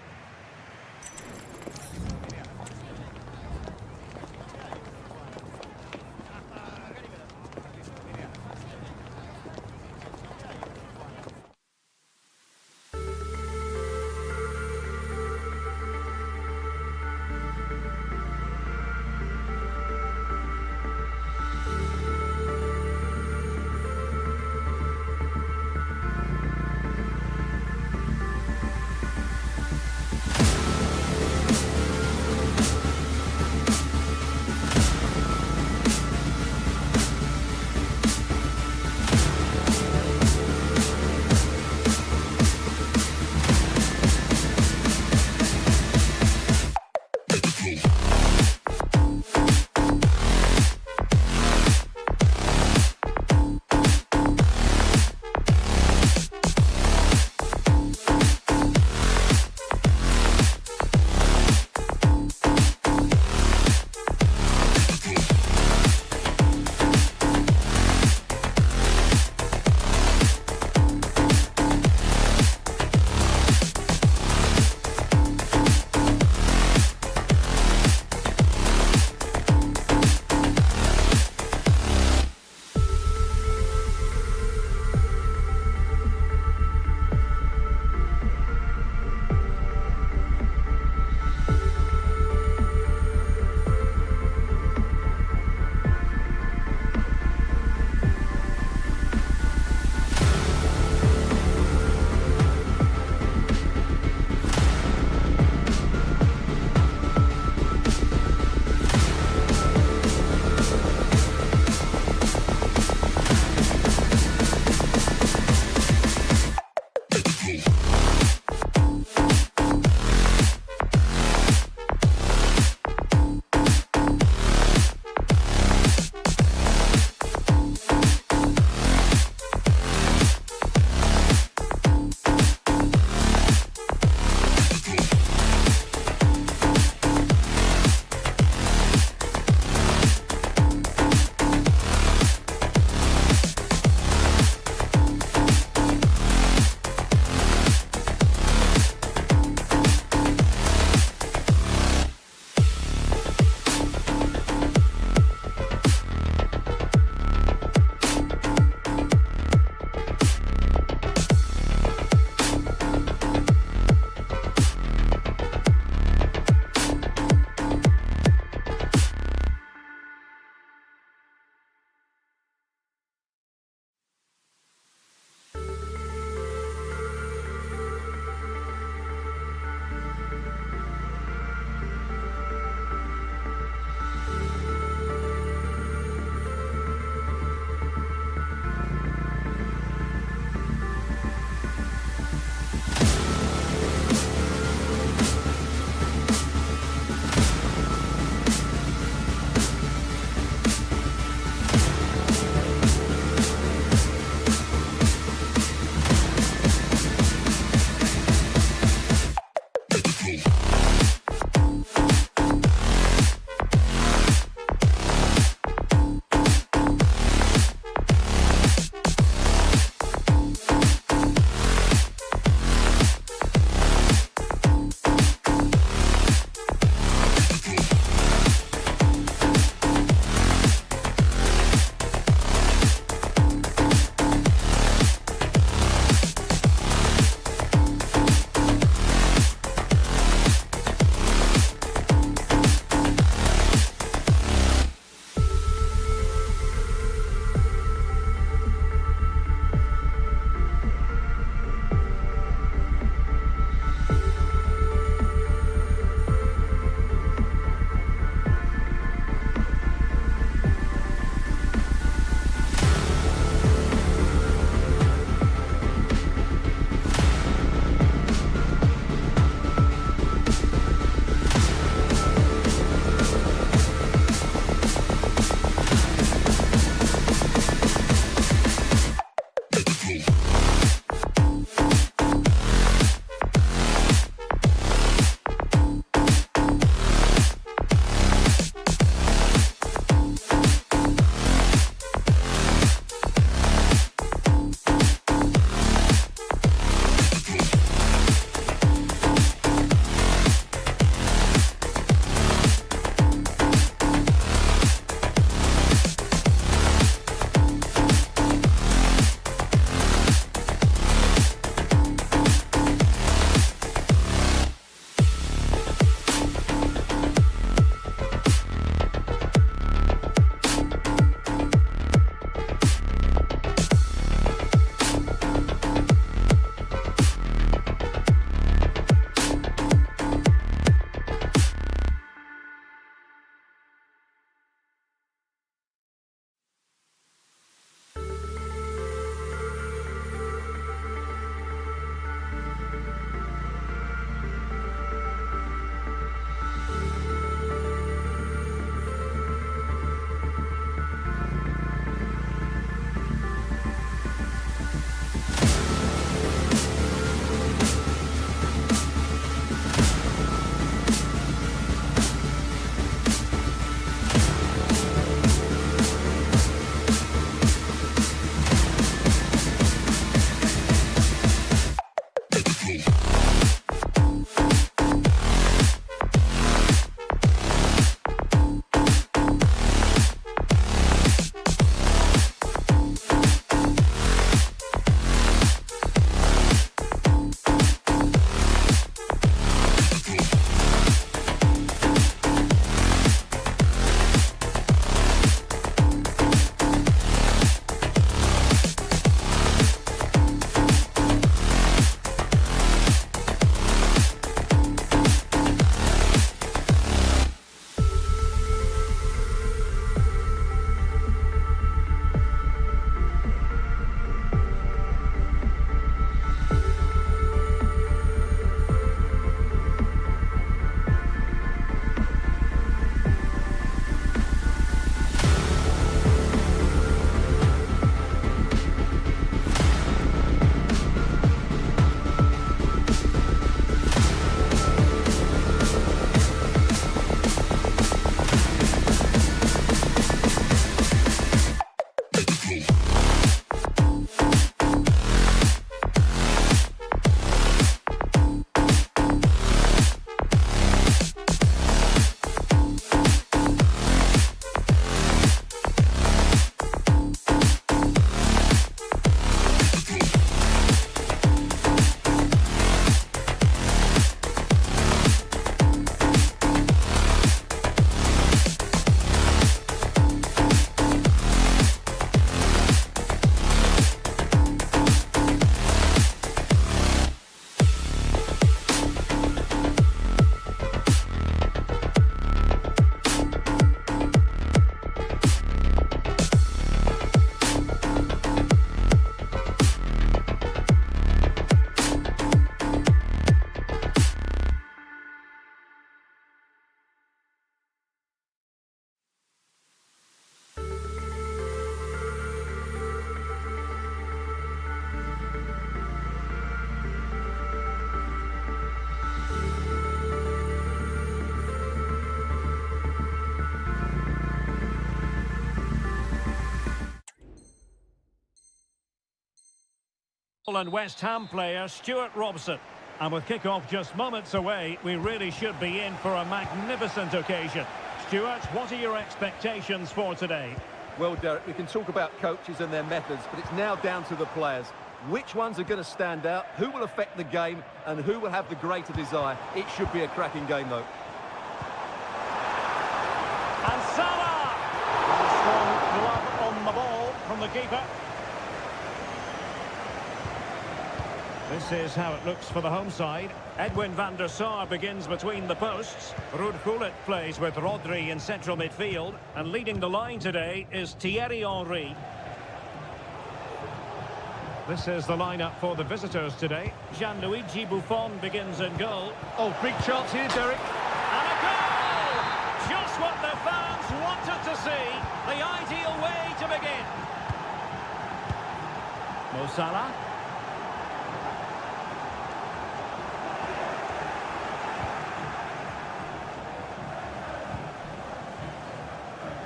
And West Ham player Stuart Robson. And with kick-off just moments away, we really should be in for a magnificent occasion. Stuart, what are your expectations for today? Well, Derek, we can talk about coaches and their methods, but it's now down to the players. Which ones are going to stand out, who will affect the game, and who will have the greater desire? It should be a cracking game, though. And Salah! A strong glove on the ball from the keeper. This is how it looks for the home side. Edwin van der Sar begins between the posts. Ruud Gullit plays with Rodri in central midfield. And leading the line today is Thierry Henry. This is the lineup for the visitors today. Gianluigi Buffon begins in goal. Oh, big chance here, Derek. And a goal! Just what the fans wanted to see. The ideal way to begin. Mo Salah.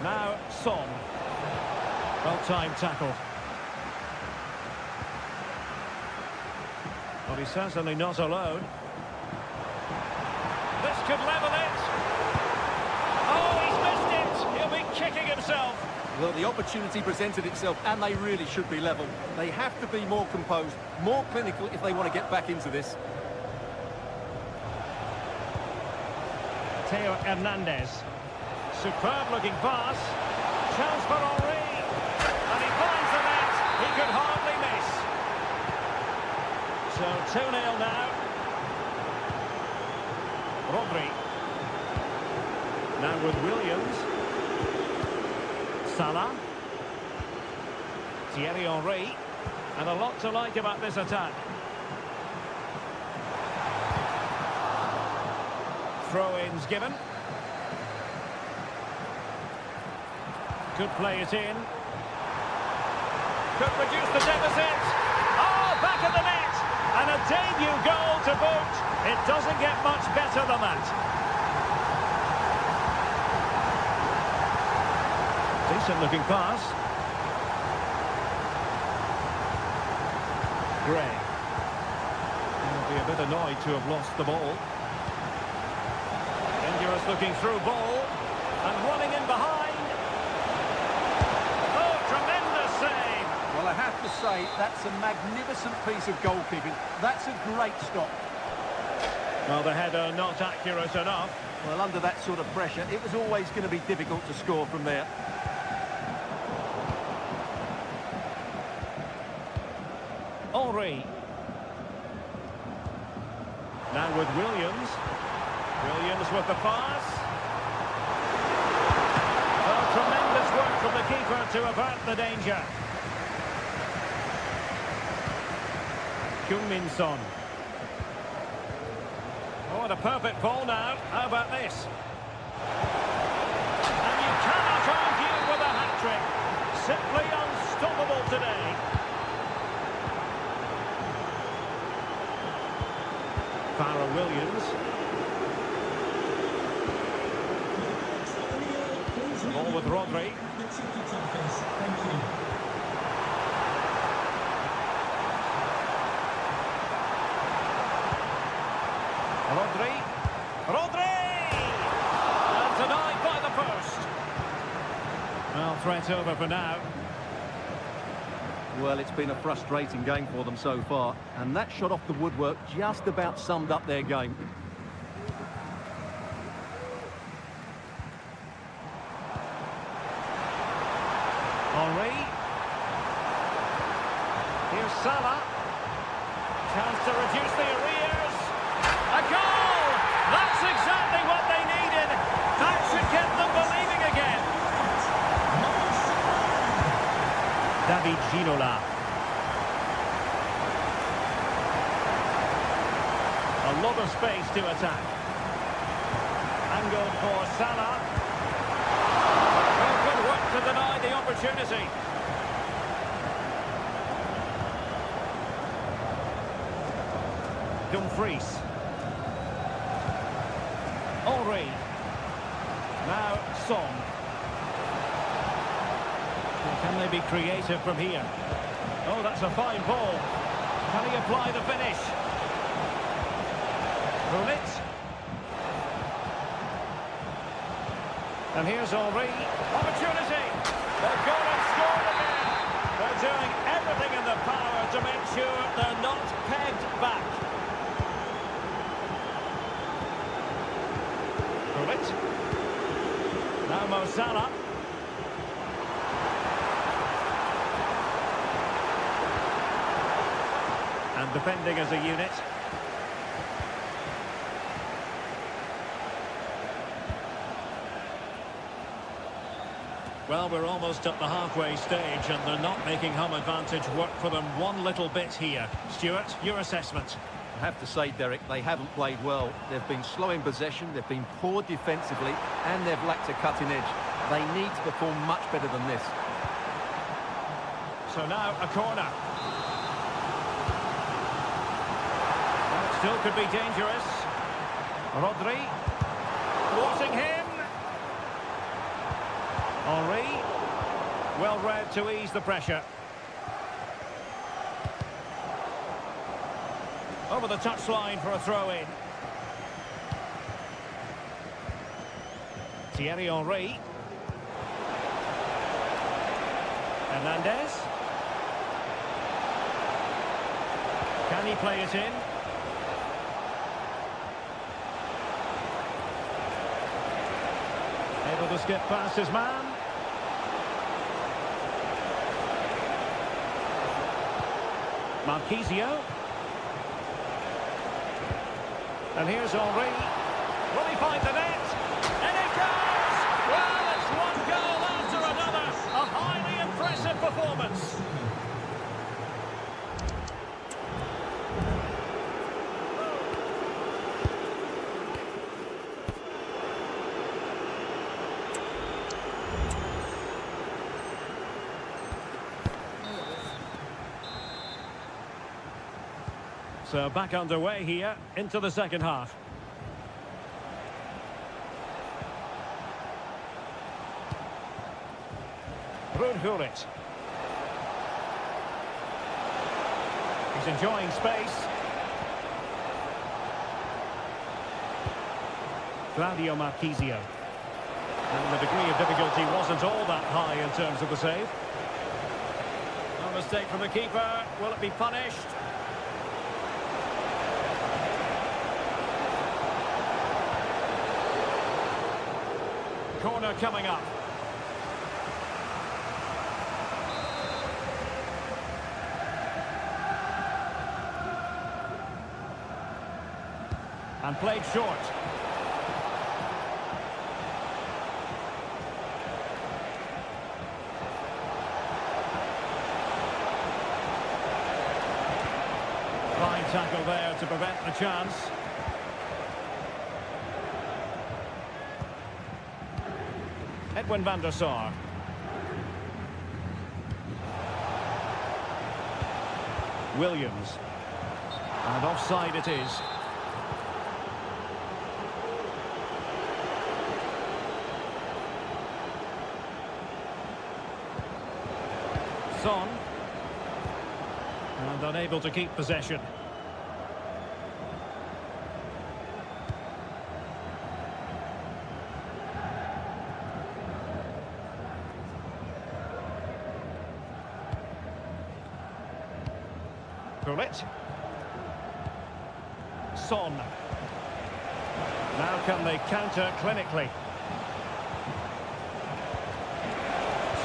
Now, Son. Well-timed tackle. Well, he's certainly not alone. This could level it. Oh, he's missed it. He'll be kicking himself. Well, the opportunity presented itself, and they really should be level. They have to be more composed, more clinical if they want to get back into this. Theo Hernandez. Superb-looking pass. Chance for Henry. And he finds the net. He could hardly miss. So 2-0 now. Rodri. Now with Williams. Salah. Thierry Henry. And a lot to like about this attack. Throw-ins given. Could play it in. Could reduce the deficit. Oh, back of the net. And a debut goal to boot. It doesn't get much better than that. Decent looking pass. Gray. He'll be a bit annoyed to have lost the ball. Dangerous looking through ball. And running in behind. Well, I have to say, that's a magnificent piece of goalkeeping. That's a great stop. Well, the header not accurate enough. Well, under that sort of pressure, it was always going to be difficult to score from there. Henry. Now with Williams. Williams with the pass. Oh, tremendous work from the keeper to avert the danger. Heung-min Son. Oh, and a perfect ball now. How about this? And you cannot argue with a hat-trick. Simply unstoppable today. Farrell Williams. The ball with Rodri. Rodri. Rodri! And denied by the post. Well, threat over for now. Well, it's been a frustrating game for them so far, and that shot off the woodwork just about summed up their game. Henry. Here's Salah. Chance to reduce the arrears. A goal! That's exactly what they needed. That should get them believing again. David Ginola. A lot of space to attack. Angle for Salah. Well, good work to deny the opportunity. Dumfries. Henry. Now Son. Well, can they be creative from here? Oh, that's a fine ball. Can he apply the finish? Gullit. And here's Henry. Opportunity. They've gone and scored again. They're doing everything in their power to make sure they're not pegged back. Gullit. Now Mo Salah. And defending as a unit. Well, we're almost at the halfway stage and they're not making home advantage work for them one little bit here. Stuart, your assessment? I have to say, Derek, they haven't played well. They've been slow in possession, they've been poor defensively, and they've lacked a cutting edge. They need to perform much better than this. So now a corner. Well, it still could be dangerous. Rodri. Thwarting him. Henry. Well read to ease the pressure. Over the touchline for a throw-in. Thierry Henry. Hernandez. Can he play it in? Able to skip past his man. Marquisio. And here's Henry. Will he find the net? And it goes! Well, it's one goal after another. A highly impressive performance. So back underway here into the second half. Gullit. He's enjoying space. Claudio Marquisio. And the degree of difficulty wasn't all that high in terms of the save. No mistake from the keeper. Will it be punished? Corner coming up. And played short. Fine tackle there to prevent the chance. Edwin van der Sar. Williams. And offside it is. Son. And unable to keep possession. Gullit. Son. Now can they counter clinically?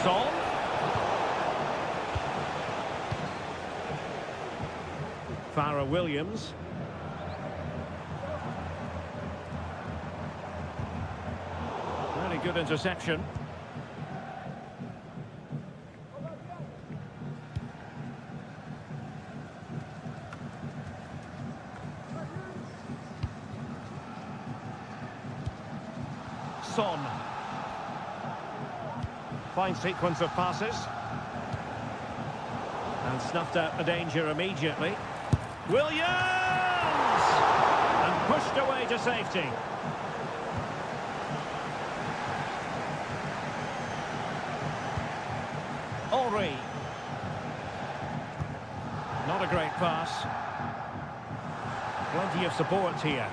Son. Farah Williams. Really good interception. Son. Fine sequence of passes. And snuffed out the danger immediately. Williams! And pushed away to safety. Henry. Not a great pass. Plenty of support here.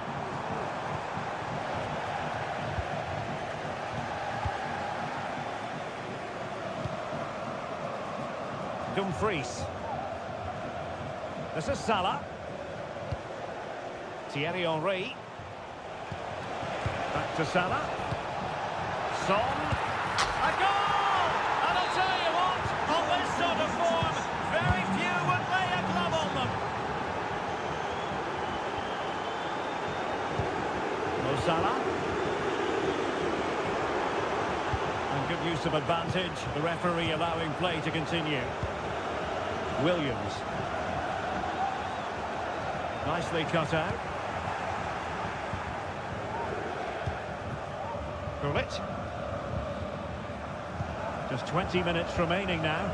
Dumfries. This is Salah. Thierry Henry. Back to Salah. Son. A goal! And I'll tell you what, on this sort of form, very few would lay a glove on them. Mo Salah. And good use of advantage. The referee allowing play to continue. Williams. Nicely cut out. Gullit. Just 20 minutes remaining now.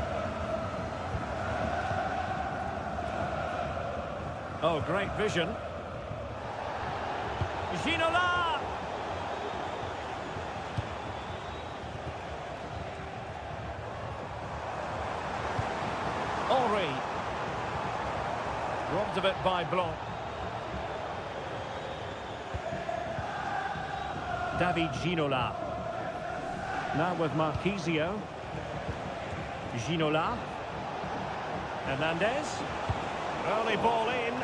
Oh, great vision. Ginola! Henry. Robbed of it by Blanc. David Ginola. Now with Marquisio. Ginola. Hernandez. Early ball in.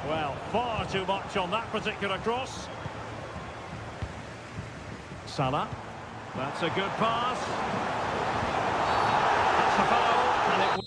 Well, far too much on that particular cross. Salah. That's a good pass. That's a foul. And it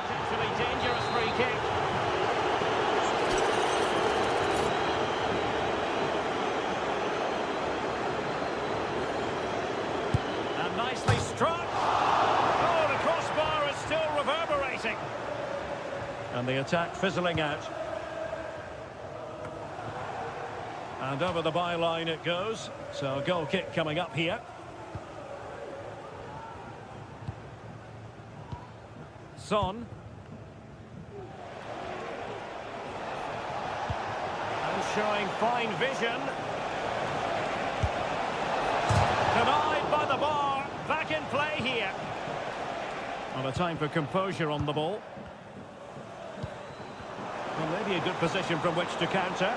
potentially dangerous free kick. And nicely struck. Oh, the crossbar is still reverberating. And the attack fizzling out. And over the byline it goes. So a goal kick coming up here. Son. And showing fine vision. Denied by the bar. Back in play here. Well, a time for composure on the ball. Well, maybe a good position from which to counter.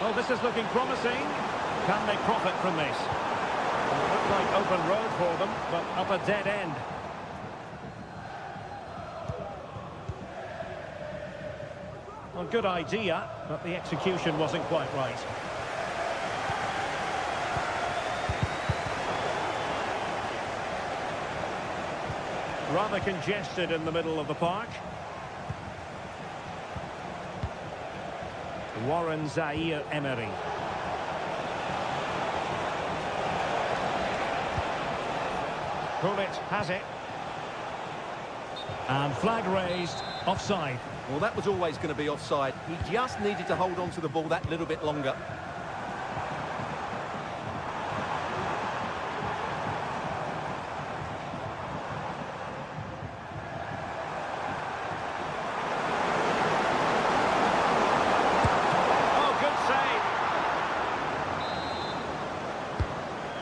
Oh, this is looking promising. Can they profit from this? Well, it looked like open road for them, but up a dead end. Well, good idea, but the execution wasn't quite right. Rather congested in the middle of the park. Warren Zaire-Emery. Gullit has it. And flag raised, offside. Well, that was always going to be offside. He just needed to hold on to the ball that little bit longer. Oh, good save.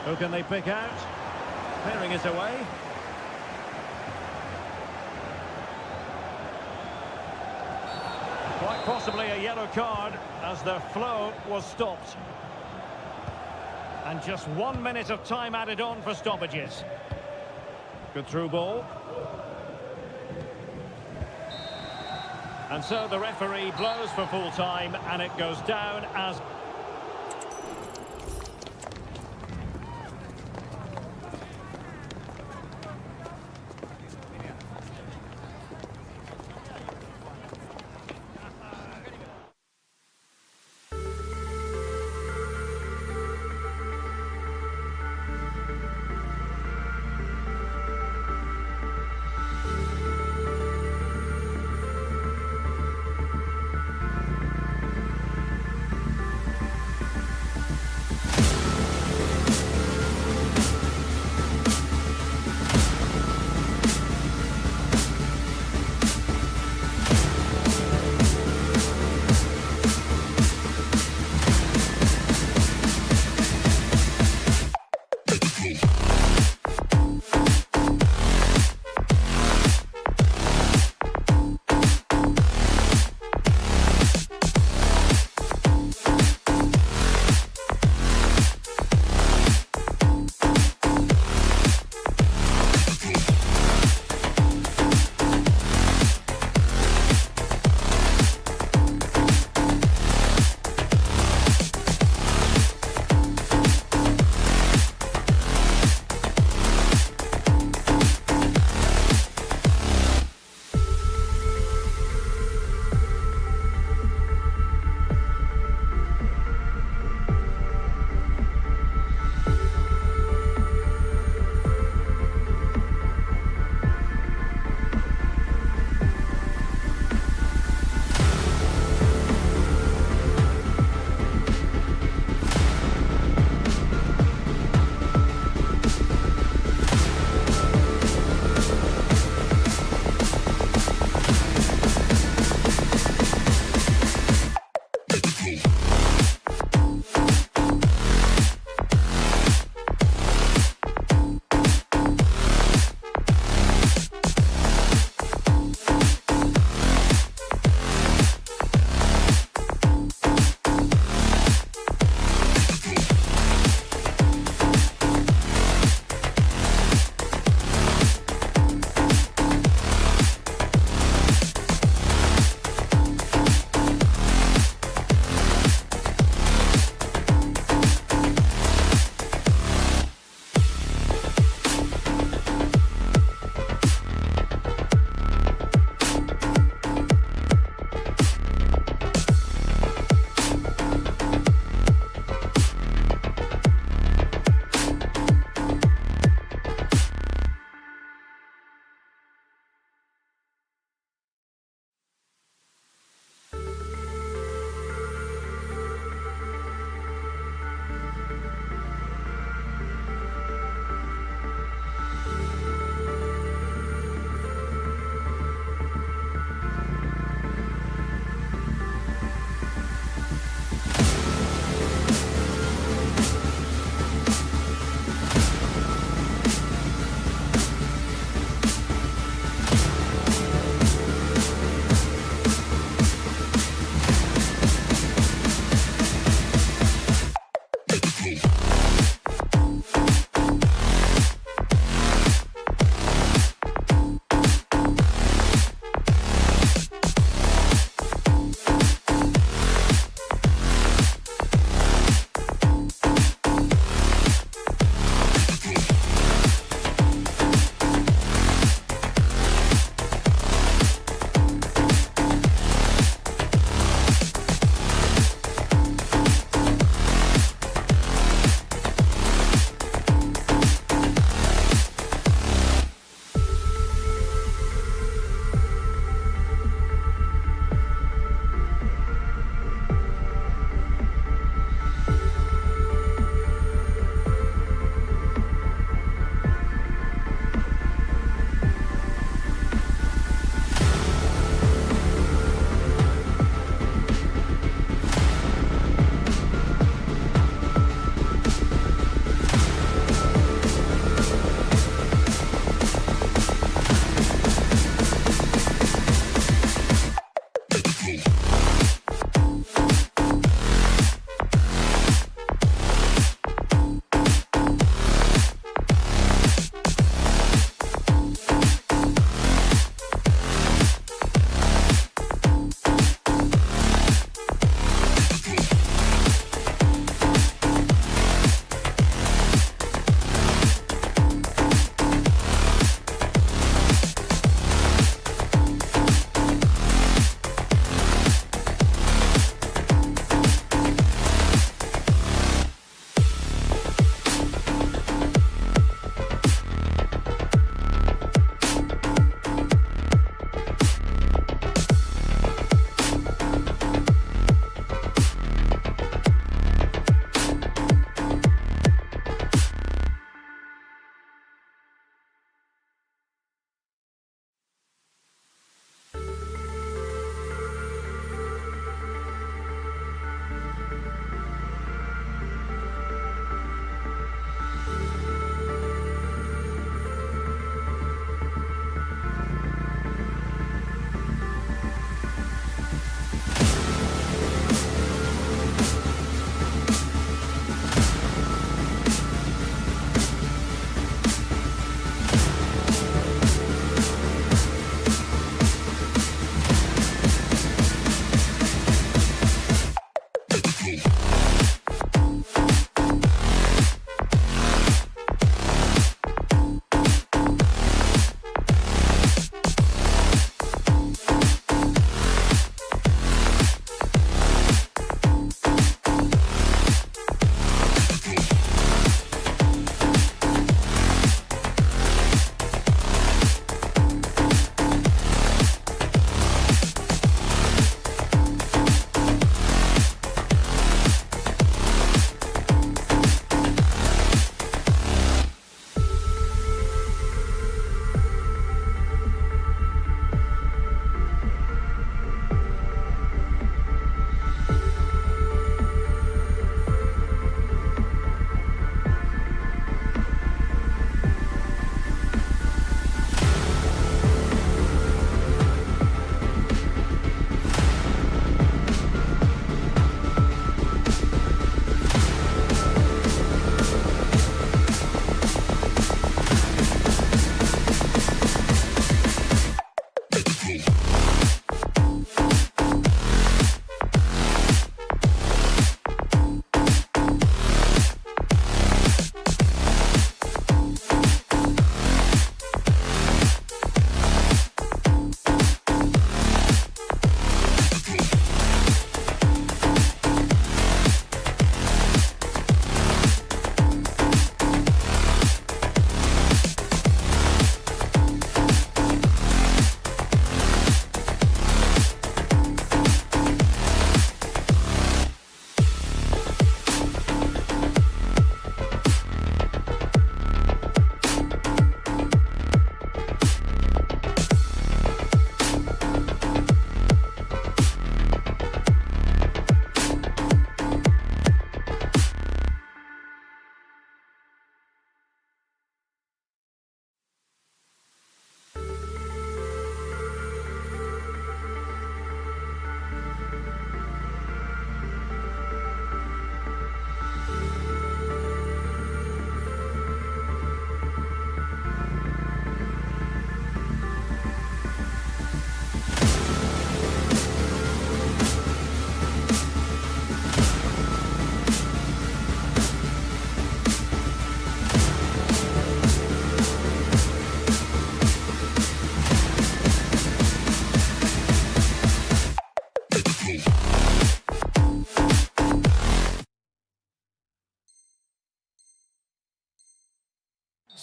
Who can they pick out? Clearing it away. Quite possibly a yellow card as their flow was stopped. And just 1 minute of time added on for stoppages. Good through ball. And so the referee blows for full time and it goes down as...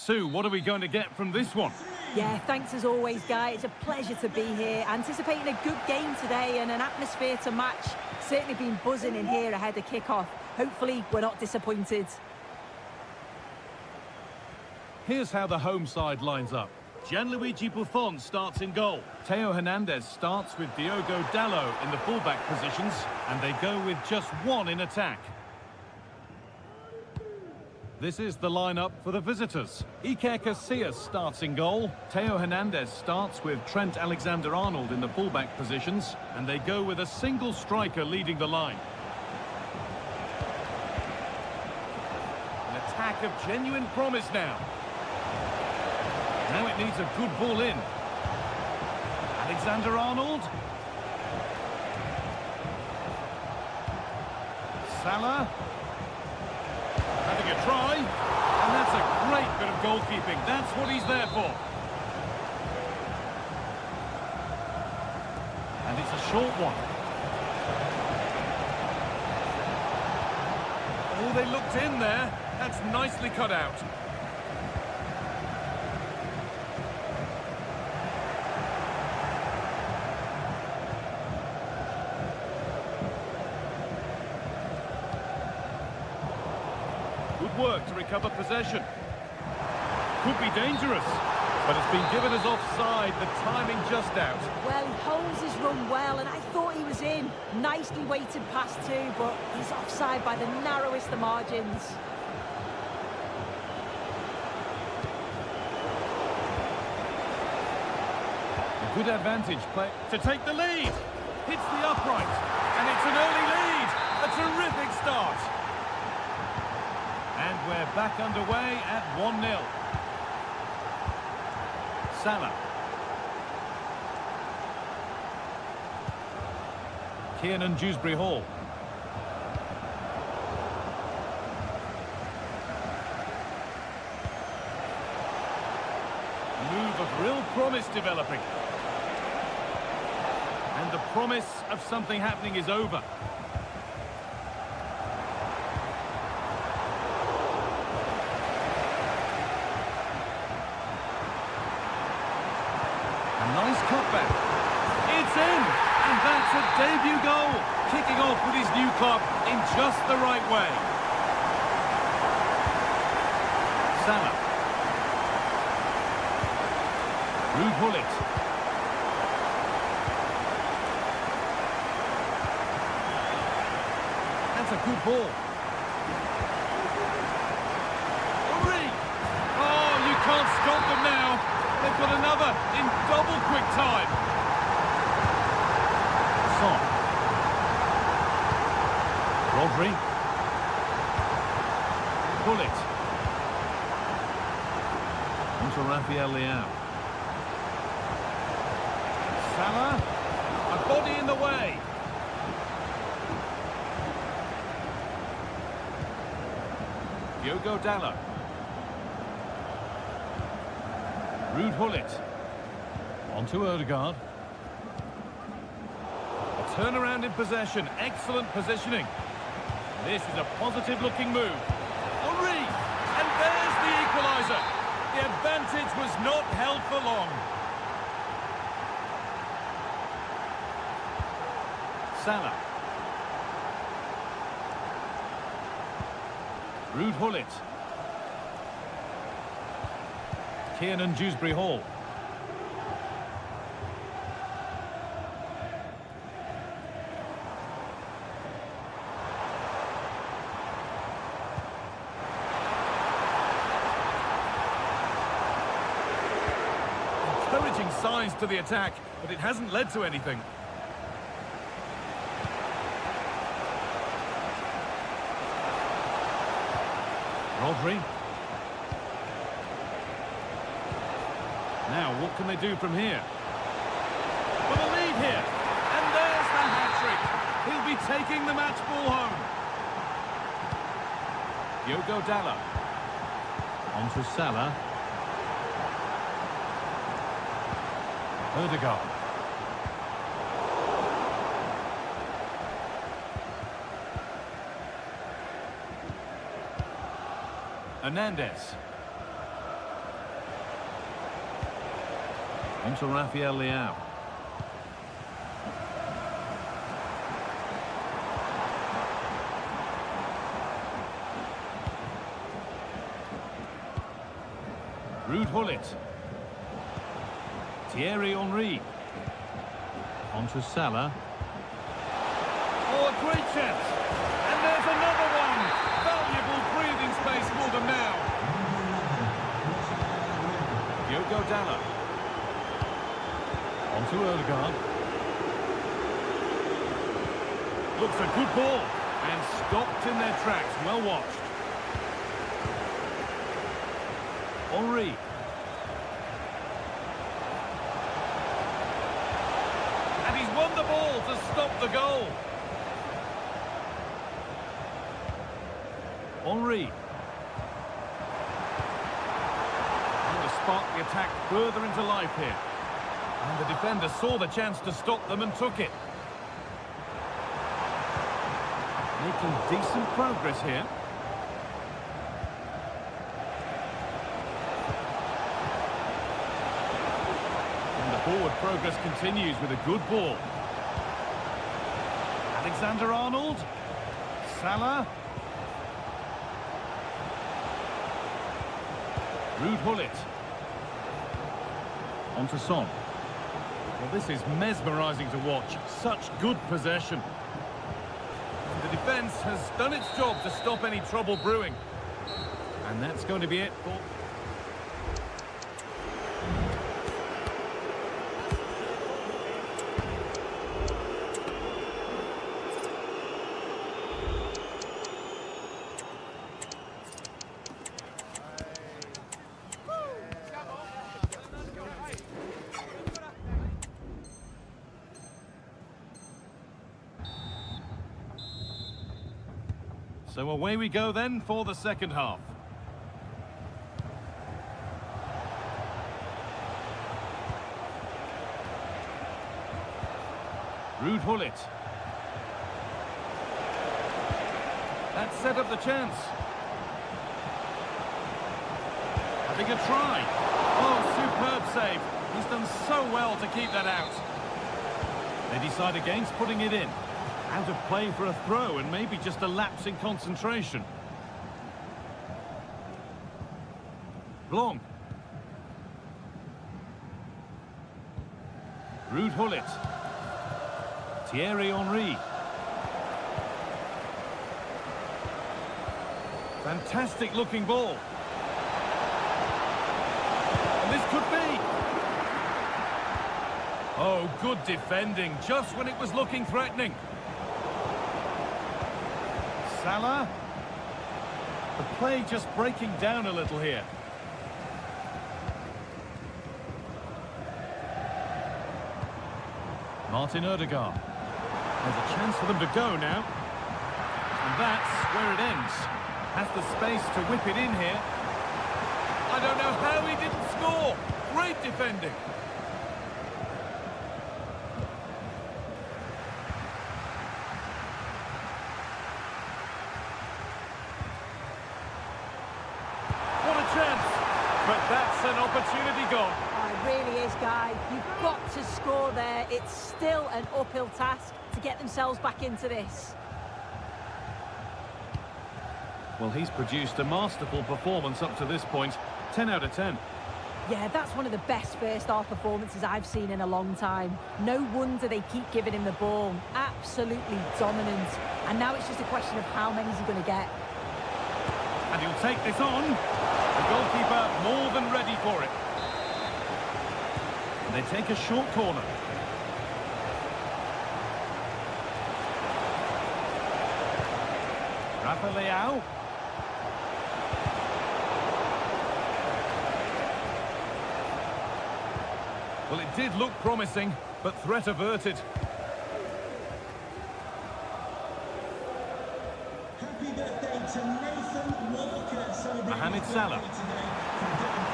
Sue, what are we going to get from this one? Yeah, thanks as always, Guy. It's a pleasure to be here. Anticipating a good game today and an atmosphere to match. Certainly been buzzing in here ahead of kick-off. Hopefully, we're not disappointed. Here's how the home side lines up. Gianluigi Buffon starts in goal. Theo Hernandez starts with Diogo Dalot in the fullback positions, and they go with just one in attack. This is the lineup for the visitors. Iker Casillas starts in goal. Theo Hernandez starts with Trent Alexander-Arnold in the fullback positions, and they go with a single striker leading the line. An attack of genuine promise now. Now it needs a good ball in. Alexander-Arnold. Salah. Having a try. And that's a great bit of goalkeeping. That's what he's there for. And it's a short one. Oh, they looked in there. That's nicely cut out. Work to recover possession. Could be dangerous, but it's been given as offside. The timing just out. Well, he holds his run well, and I thought he was in. Nicely weighted pass too, but he's offside by the narrowest of margins. A good advantage play to take the lead. Hits the upright, and it's an early lead. A terrific start. And we're back underway at 1-0. Salah. Kiernan Dewsbury-Hall. Move of real promise developing. And the promise of something happening is over. Nice cutback. It's in, and that's a debut goal. Kicking off with his new club in just the right way. Salah. Ruud Gullit. That's a good ball. Henry. Oh, you can't stop them now. They've got another in double quick time. Son. Rodri. Gullit. Into Rafael Leao. Salah. A body in the way. Diogo Dalot. Ruud Gullit. On to Odegaard. A turnaround in possession. Excellent positioning. This is a positive-looking move. Henry! And there's the equaliser. The advantage was not held for long. Salah. Ruud Gullit. Kiernan Dewsbury-Hall. Encouraging signs to the attack, but it hasn't led to anything. Rodri. Now, what can they do from here? For the lead here. And there's the hat-trick. He'll be taking the match ball home. Diogo Dalot. On to Salah. Odegaard. Hernandez. On to Rafael Leao. Ruud Gullit. Thierry Henry. On to Salah. Oh, a great chance. And there's another one. Valuable breathing space for them now. Diogo Dalla. On to Odegaard. Looks a good ball. And stopped in their tracks. Well watched. Henry. And he's won the ball to stop the goal. Henry. And to spark the attack further into life here. And the defender saw the chance to stop them and took it. Making decent progress here. Forward progress continues with a good ball. Alexander-Arnold. Salah. Ruud Gullit. On to Son. Well, this is mesmerising to watch. Such good possession. And the defence has done its job to stop any trouble brewing. And that's going to be it for... So away we go then for the second half. Ruud Gullit. That set up the chance. Having a try. Oh, superb save. He's done so well to keep that out. They decide against putting it in. Out of play for a throw and maybe just a lapse in concentration. Blanc. Ruud Gullit. Thierry Henry. Fantastic looking ball. And this could be. Oh, good defending just when it was looking threatening. Salah. The play just breaking down a little here. Martin Odegaard. There's a chance for them to go now. And that's where it ends. Has the space to whip it in here. I don't know how he didn't score. Great defending. But that's an opportunity gone. Oh, it really is, Guy. You've got to score there. It's still an uphill task to get themselves back into this. Well, he's produced a masterful performance up to this point. 10 out of 10. Yeah, that's one of the best first-half performances I've seen in a long time. No wonder they keep giving him the ball. Absolutely dominant. And now it's just a question of how many he's going to get. And he'll take this on. The goalkeeper more than ready for it. And they take a short corner. Rafael Leao. Well, it did look promising, but threat averted. Mohamed Salah.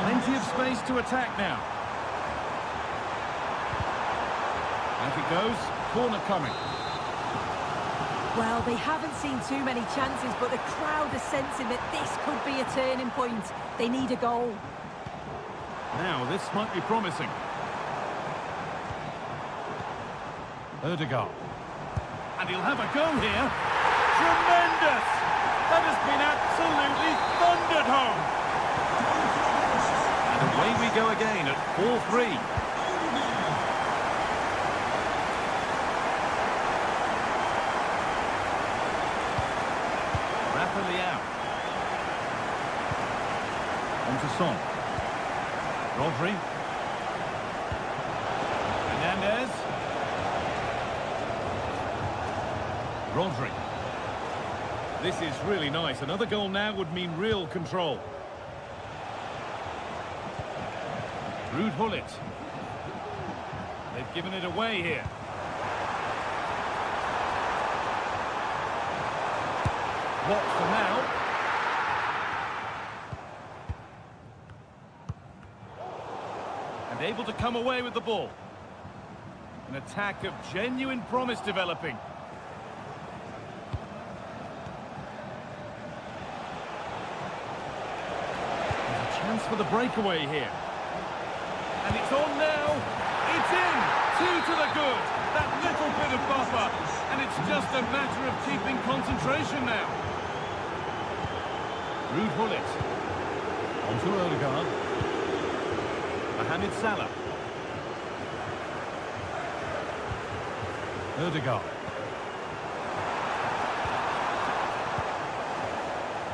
Plenty of space to attack now. Out it goes. Corner coming. Well, they haven't seen too many chances, but the crowd is sensing that this could be a turning point. They need a goal. Now, this might be promising. Ødegaard. And he'll have a go here. Tremendous! That has been absolutely thundered home. And away we go again at 4-3. On to Son. Rodri. Hernandez. Rodri. This is really nice. Another goal now would mean real control. Ruud Gullit. They've given it away here. Blocked for now. And able to come away with the ball. An attack of genuine promise developing. There's a chance for the breakaway here. And it's on now. It's in. 2 to the good. That little bit of buffer. And it's just a matter of keeping concentration now. Ruud Gullit. On to Ødegaard. Mohamed Salah. Ødegaard.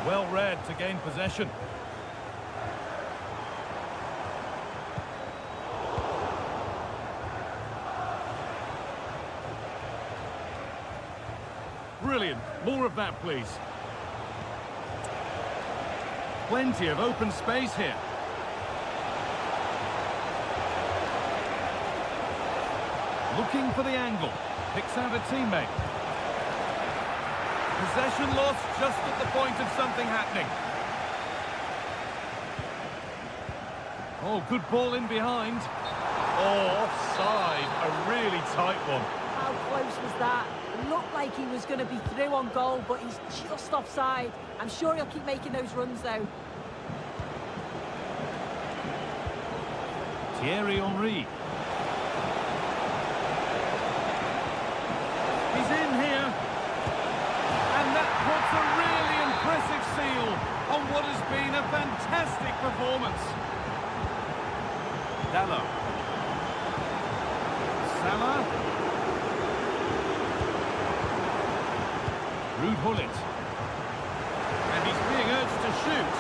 Well read to gain possession. Brilliant. More of that, please. Plenty of open space here. Looking for the angle. Picks out a teammate. Possession lost just at the point of something happening. Oh, good ball in behind. Oh, offside. A really tight one. How close was that? It looked like he was going to be through on goal, but he's just offside. I'm sure he'll keep making those runs, though. Thierry Henry. He's in here. And that puts a really impressive seal on what has been a fantastic performance. Dallo. Salah. Ruud Gullit. And he's being urged to shoot.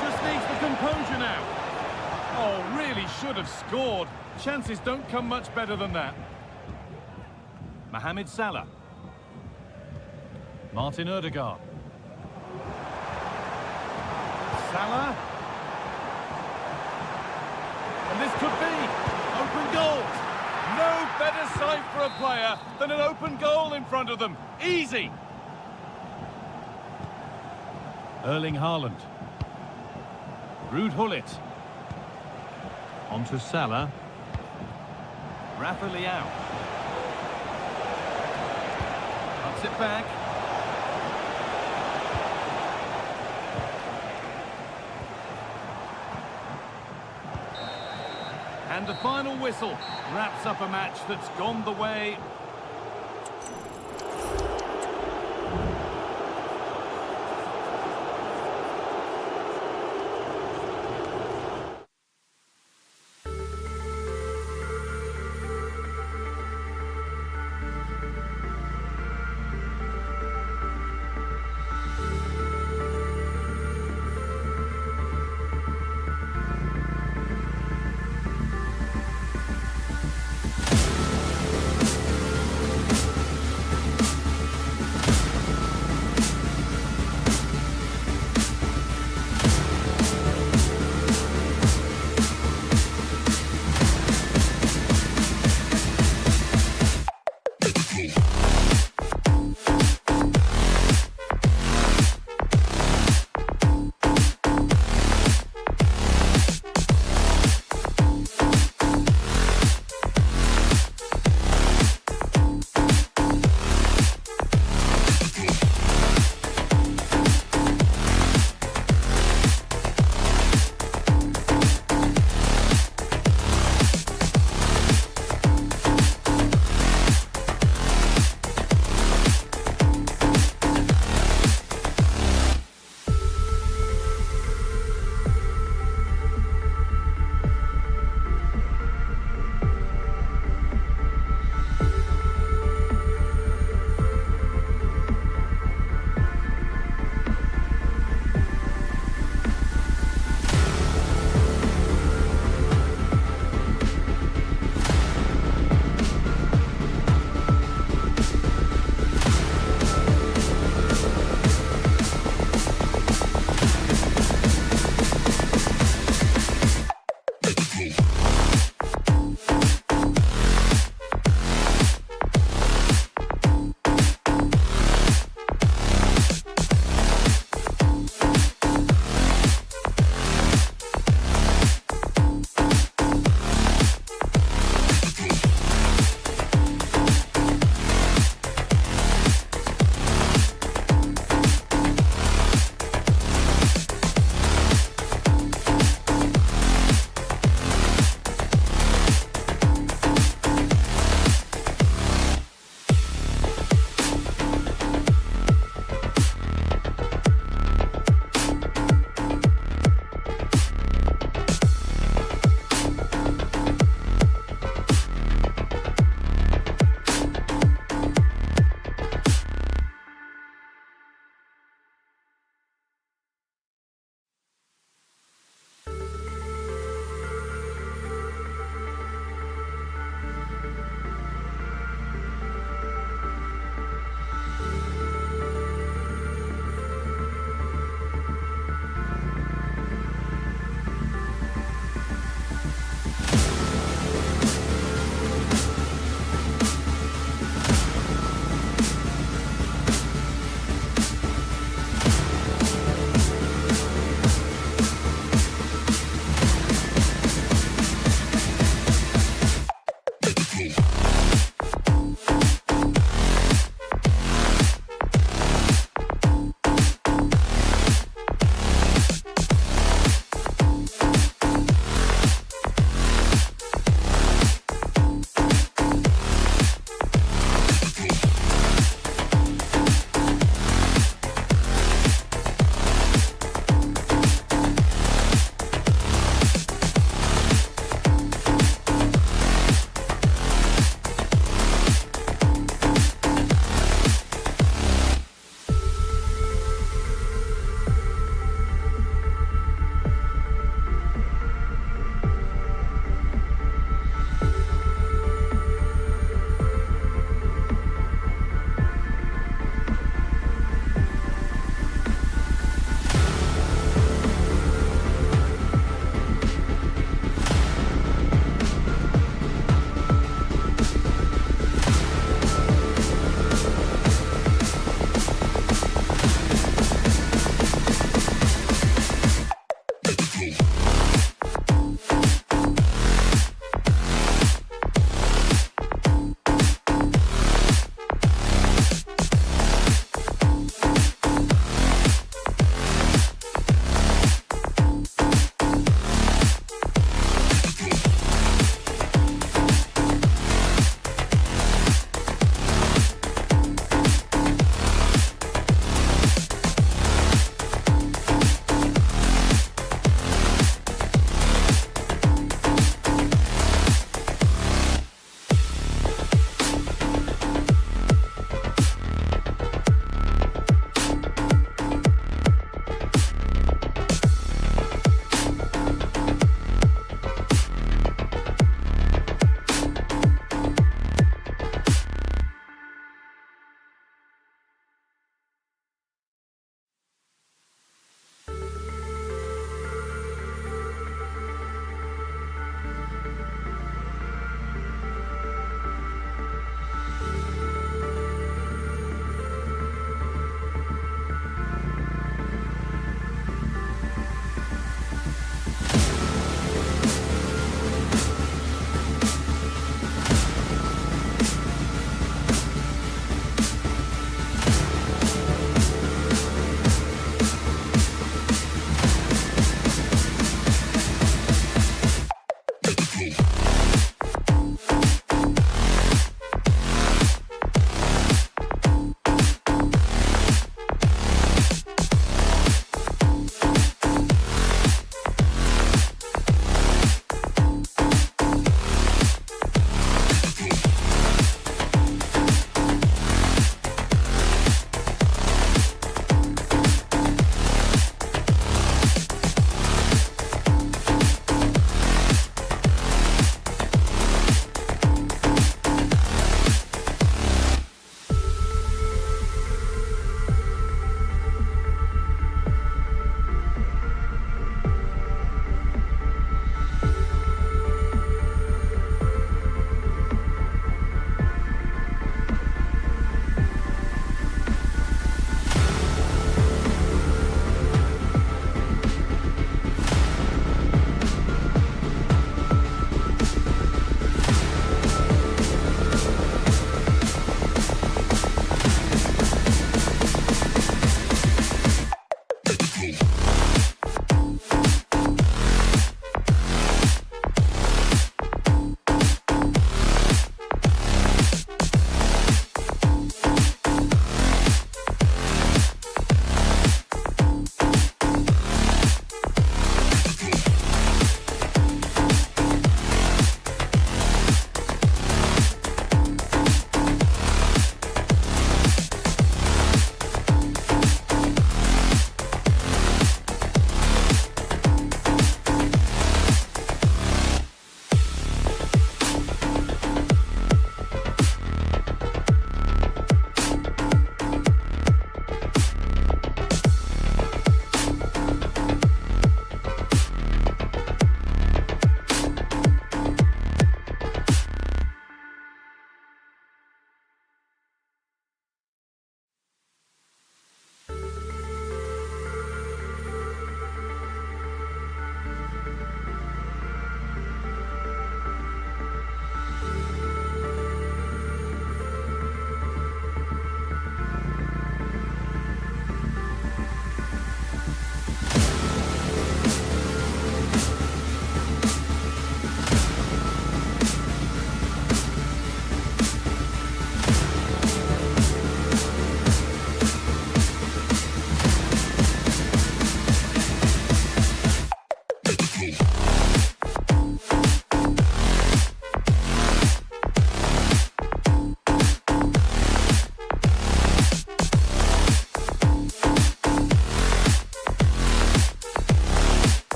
Just needs the composure now. Oh, really should have scored. Chances don't come much better than that. Mohamed Salah. Martin Ødegaard. Salah. And this could be open goal. No better sight for a player than an open goal in front of them. Easy. Erling Haaland. Ruud Gullit. On to Salah. Rafa Leao. Cuts it back. And the final whistle wraps up a match that's gone the way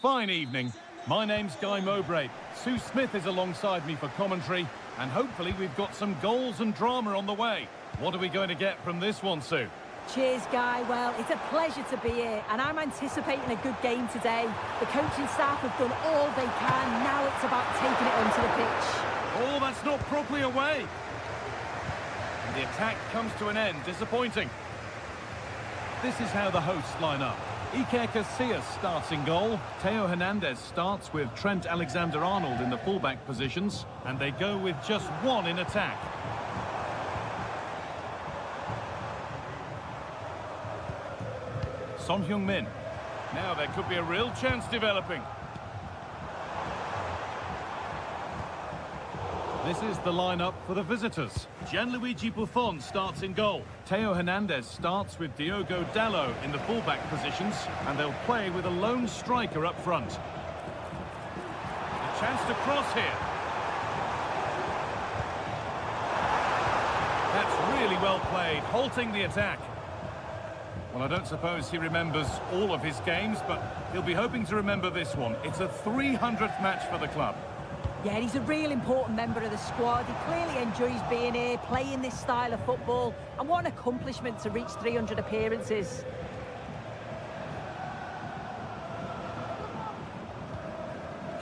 fine evening. My name's Guy Mowbray. Sue Smith is alongside me for commentary, and hopefully we've got some goals and drama on the way. What are we going to get from this one, Sue? Cheers, Guy. Well, it's a pleasure to be here, and I'm anticipating a good game today. The coaching staff have done all they can. Now it's about taking it onto the pitch. Oh, that's not properly away. And the attack comes to an end. Disappointing. This is how the hosts line up. Iker Casillas starts in goal. Theo Hernandez starts with Trent Alexander-Arnold in the fullback positions. And they go with just one in attack. Son Heung-min. Now there could be a real chance developing. This is the lineup for the visitors. Gianluigi Buffon starts in goal. Theo Hernandez starts with Diogo Dalot in the fullback positions, and they'll play with a lone striker up front. A chance to cross here. That's really well played, halting the attack. Well, I don't suppose he remembers all of his games, but he'll be hoping to remember this one. It's a 300th match for the club. Yeah, he's a real important member of the squad. He clearly enjoys being here, playing this style of football. And what an accomplishment to reach 300 appearances.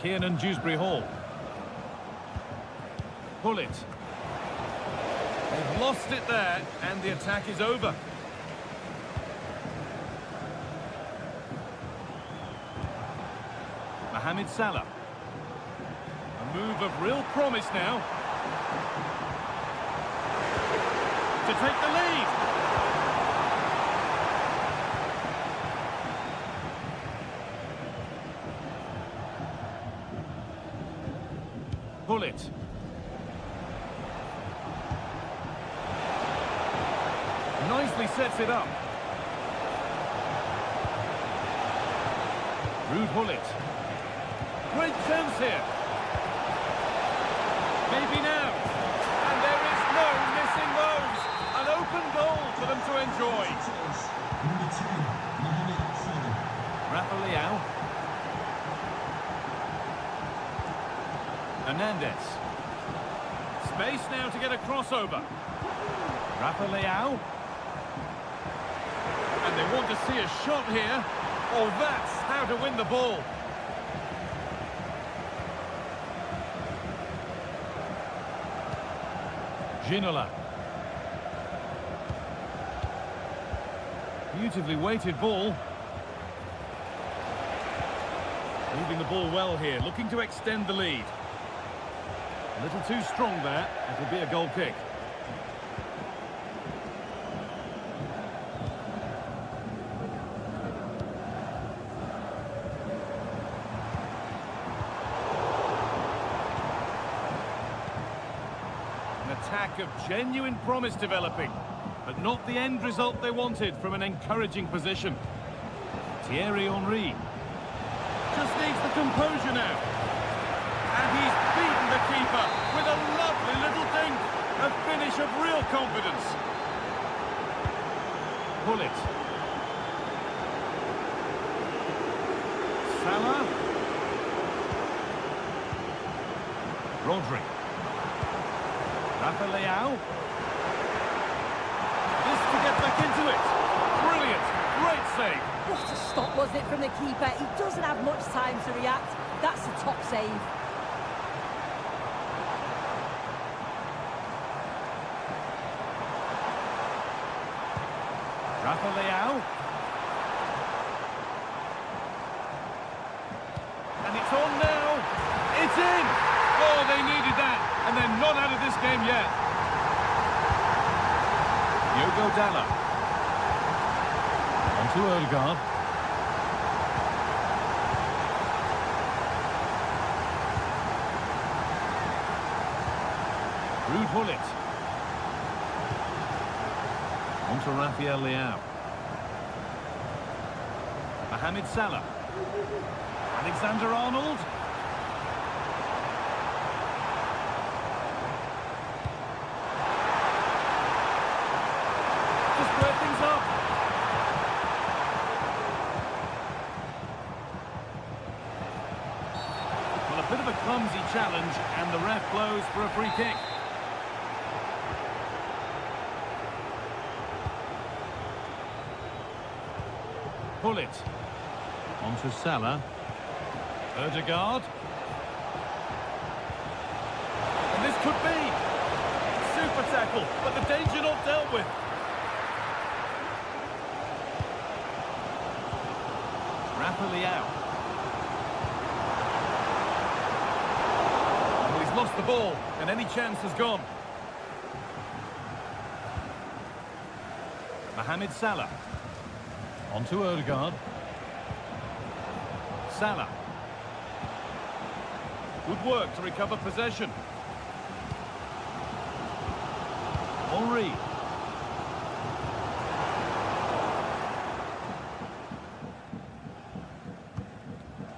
Kiernan Dewsbury-Hall. Pull it. They've lost it there, and the attack is over. Mohamed Salah. A move of real promise now. To take the lead. Pull it. Nicely sets it up. Ruud Gullit. Great chance here. Maybe now. And there is no missing those. An open goal for them to enjoy. Rafa Leao. Hernandez. Space now to get a crossover. Rafa Leao. And they want to see a shot here. Oh, that's how to win the ball. Ginola. Beautifully weighted ball. Moving the ball well here, looking to extend the lead. A little too strong there. It'll be a goal kick. Attack of genuine promise developing, but not the end result they wanted from an encouraging position. Thierry Henry just needs the composure now, and he's beaten the keeper with a lovely little dink. A finish of real confidence. Pull it. Salah. Rodri. Rafa Leao. This to get back into it. Brilliant. Great save. What a stop, wasn't it, from the keeper? He doesn't have much time to react. That's a top save. Rafa Leao. And it's on now. It's in. Oh, they needed that. And they're not out of this game yet. Diogo Dalot. On to Odegaard. Ruud Gullit. On to Rafael Leao. Mohamed Salah. Alexander-Arnold. Square things up. Bit of a clumsy challenge, and the ref blows for a free kick. Pull it. Onto Salah. Ødegaard. And this could be. Super tackle, but the danger not dealt with. Rafa Leao. Well, he's lost the ball, and any chance has gone. Mohamed Salah. Onto Ødegaard. Salah. Good work to recover possession. Henry.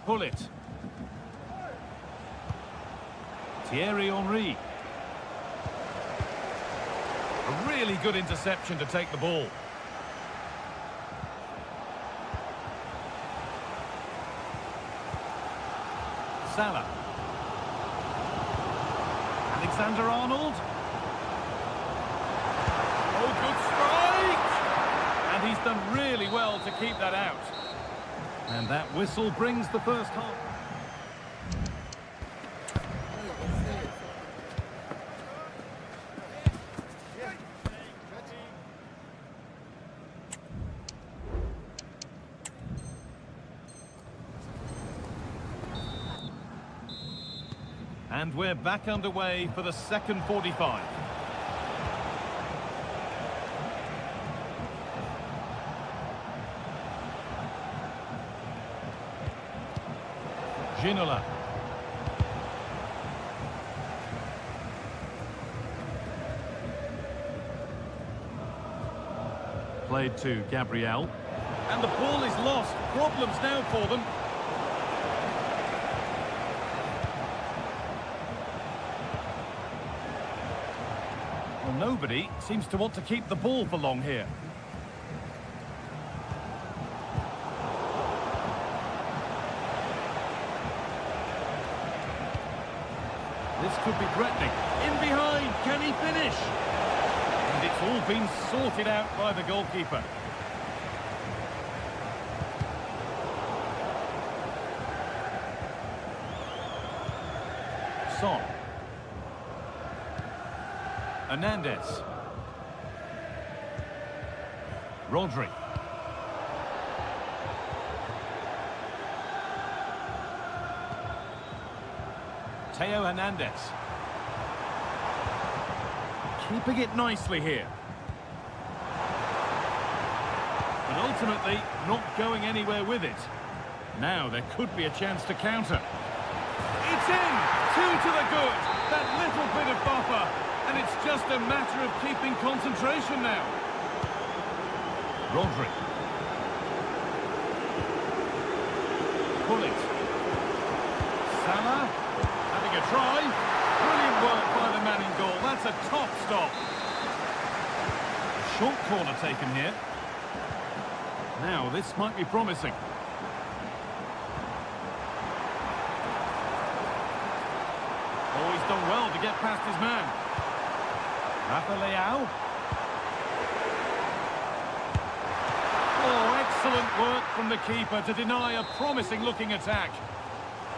Pull it. Thierry Henry. A really good interception to take the ball. Salah. Alexander-Arnold. Oh, good strike! And he's done really well to keep that out. And that whistle brings the first half. And we're back underway for the second 45. Ginola. Played to Gabriel. And the ball is lost. Problems now for them. Well, nobody seems to want to keep the ball for long here. This could be threatening. In behind, can he finish? And it's all been sorted out by the goalkeeper. Son. Hernandez. Rodri. Theo Hernandez. Keeping it nicely here. But ultimately, not going anywhere with it. Now there could be a chance to counter. It's in! 2 to the good! That little bit of buffer. And it's just a matter of keeping concentration now. Rodri. Pull it. Salah. Having a try. Brilliant work by the man in goal. That's a top stop. Short corner taken here. Now, this might be promising. Oh, he's done well to get past his man. Rafa Leao. Oh, excellent work from the keeper to deny a promising-looking attack.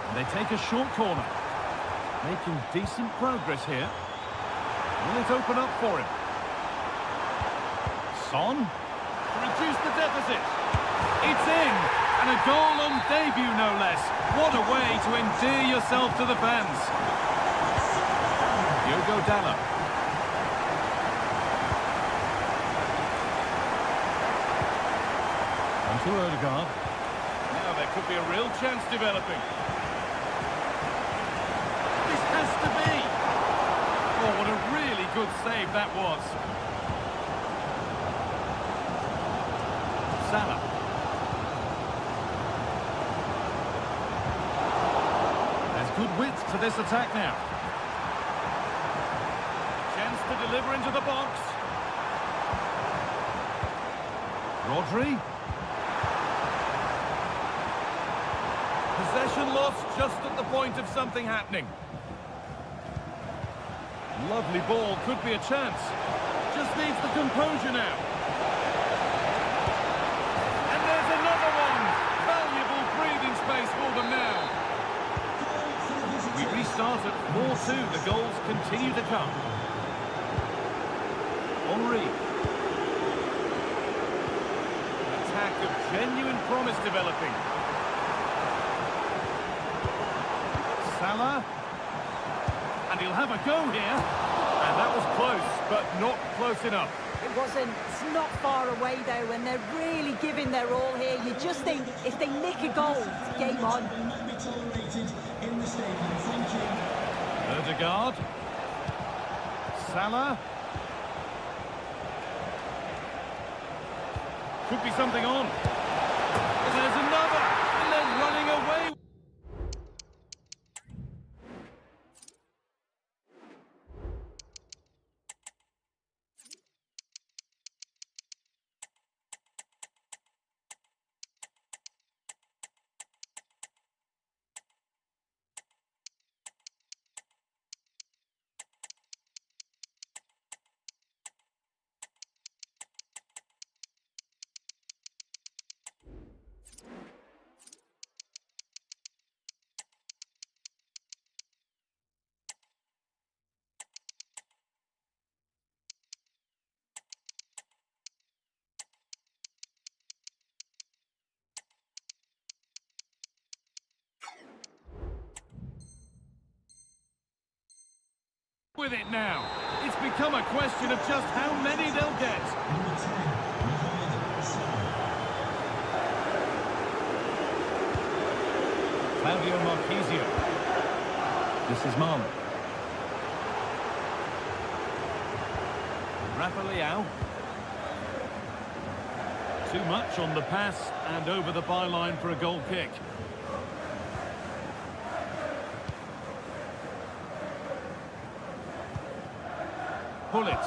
And they take a short corner. Making decent progress here. Will it open up for him? Son. To reduce the deficit. It's in. And a goal on debut, no less. What a way to endear yourself to the fans. Diogo Dalot. To Ødegaard. Now there could be a real chance developing. This has to be. Oh, what a really good save that was. Salah. There's good width to this attack now. Chance to deliver into the box. Rodri. Possession lost just at the point of something happening. Lovely ball, could be a chance. Just needs the composure now. And there's another one. Valuable breathing space for them now. We restart at 4-2. The goals continue to come. Henry. An attack of genuine promise developing. Salah. And he'll have a go here. And that was close, but not close enough. It wasn't. It's not far away, though, and they're really giving their all here. You just think, if they nick a goal, it's game on. Ødegaard. Salah. Could be something on. And there's another, and they're running away. With it now. It's become a question of just how many they'll get. Claudio Marquisio. This is Marlon. Rafa Leao. Too much on the pass and over the byline for a goal kick. Pull it.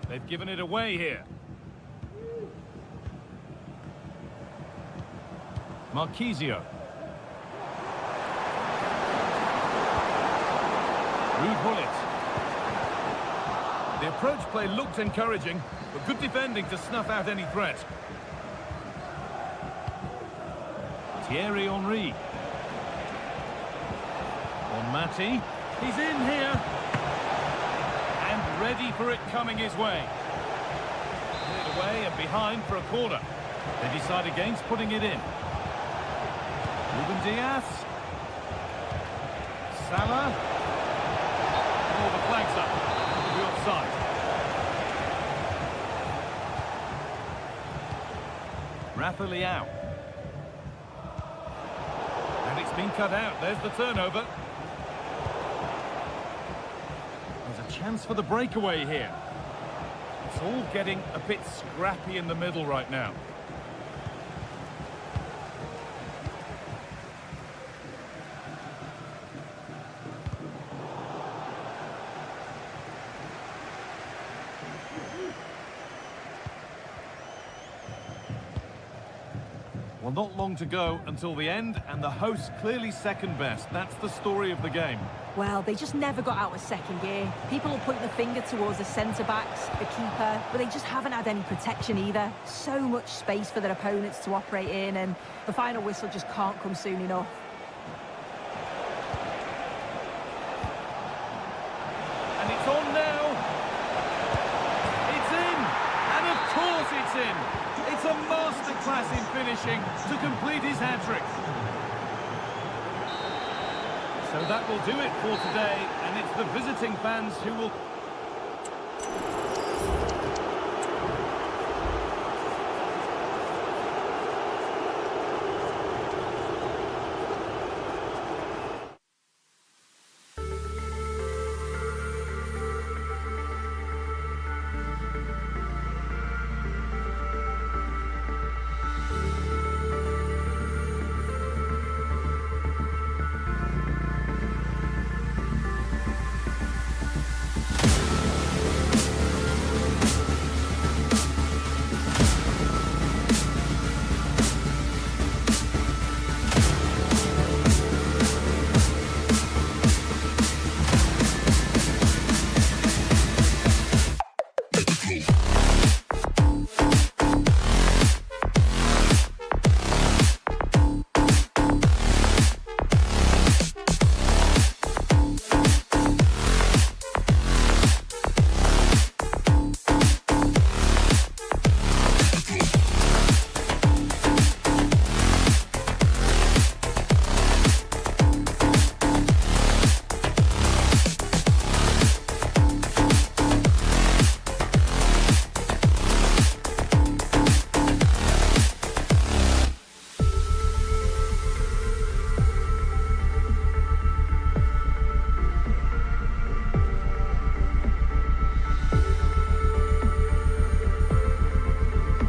They've given it away here. Marquisio. Pull it. The approach play looked encouraging, but good defending to snuff out any threat. Thierry Henry. Mati, he's in here, and ready for it coming his way. Cleared away and behind for a corner. They decide against putting it in. Ruben Diaz. Salah. Oh, the flag's up. The offside. Rafa Leao. And it's been cut out. There's the turnover. Chance for the breakaway here. It's all getting a bit scrappy in the middle right now. Well, not long to go until the end, and the hosts clearly second best. That's the story of the game. Well, they just never got out of second gear. People will point the finger towards the centre-backs, the keeper, but they just haven't had any protection either. So much space for their opponents to operate in, and the final whistle just can't come soon enough. And it's on now. It's in, and of course it's in. It's a masterclass in finishing to complete his hat-trick. So that will do it for today, and it's the visiting fans who will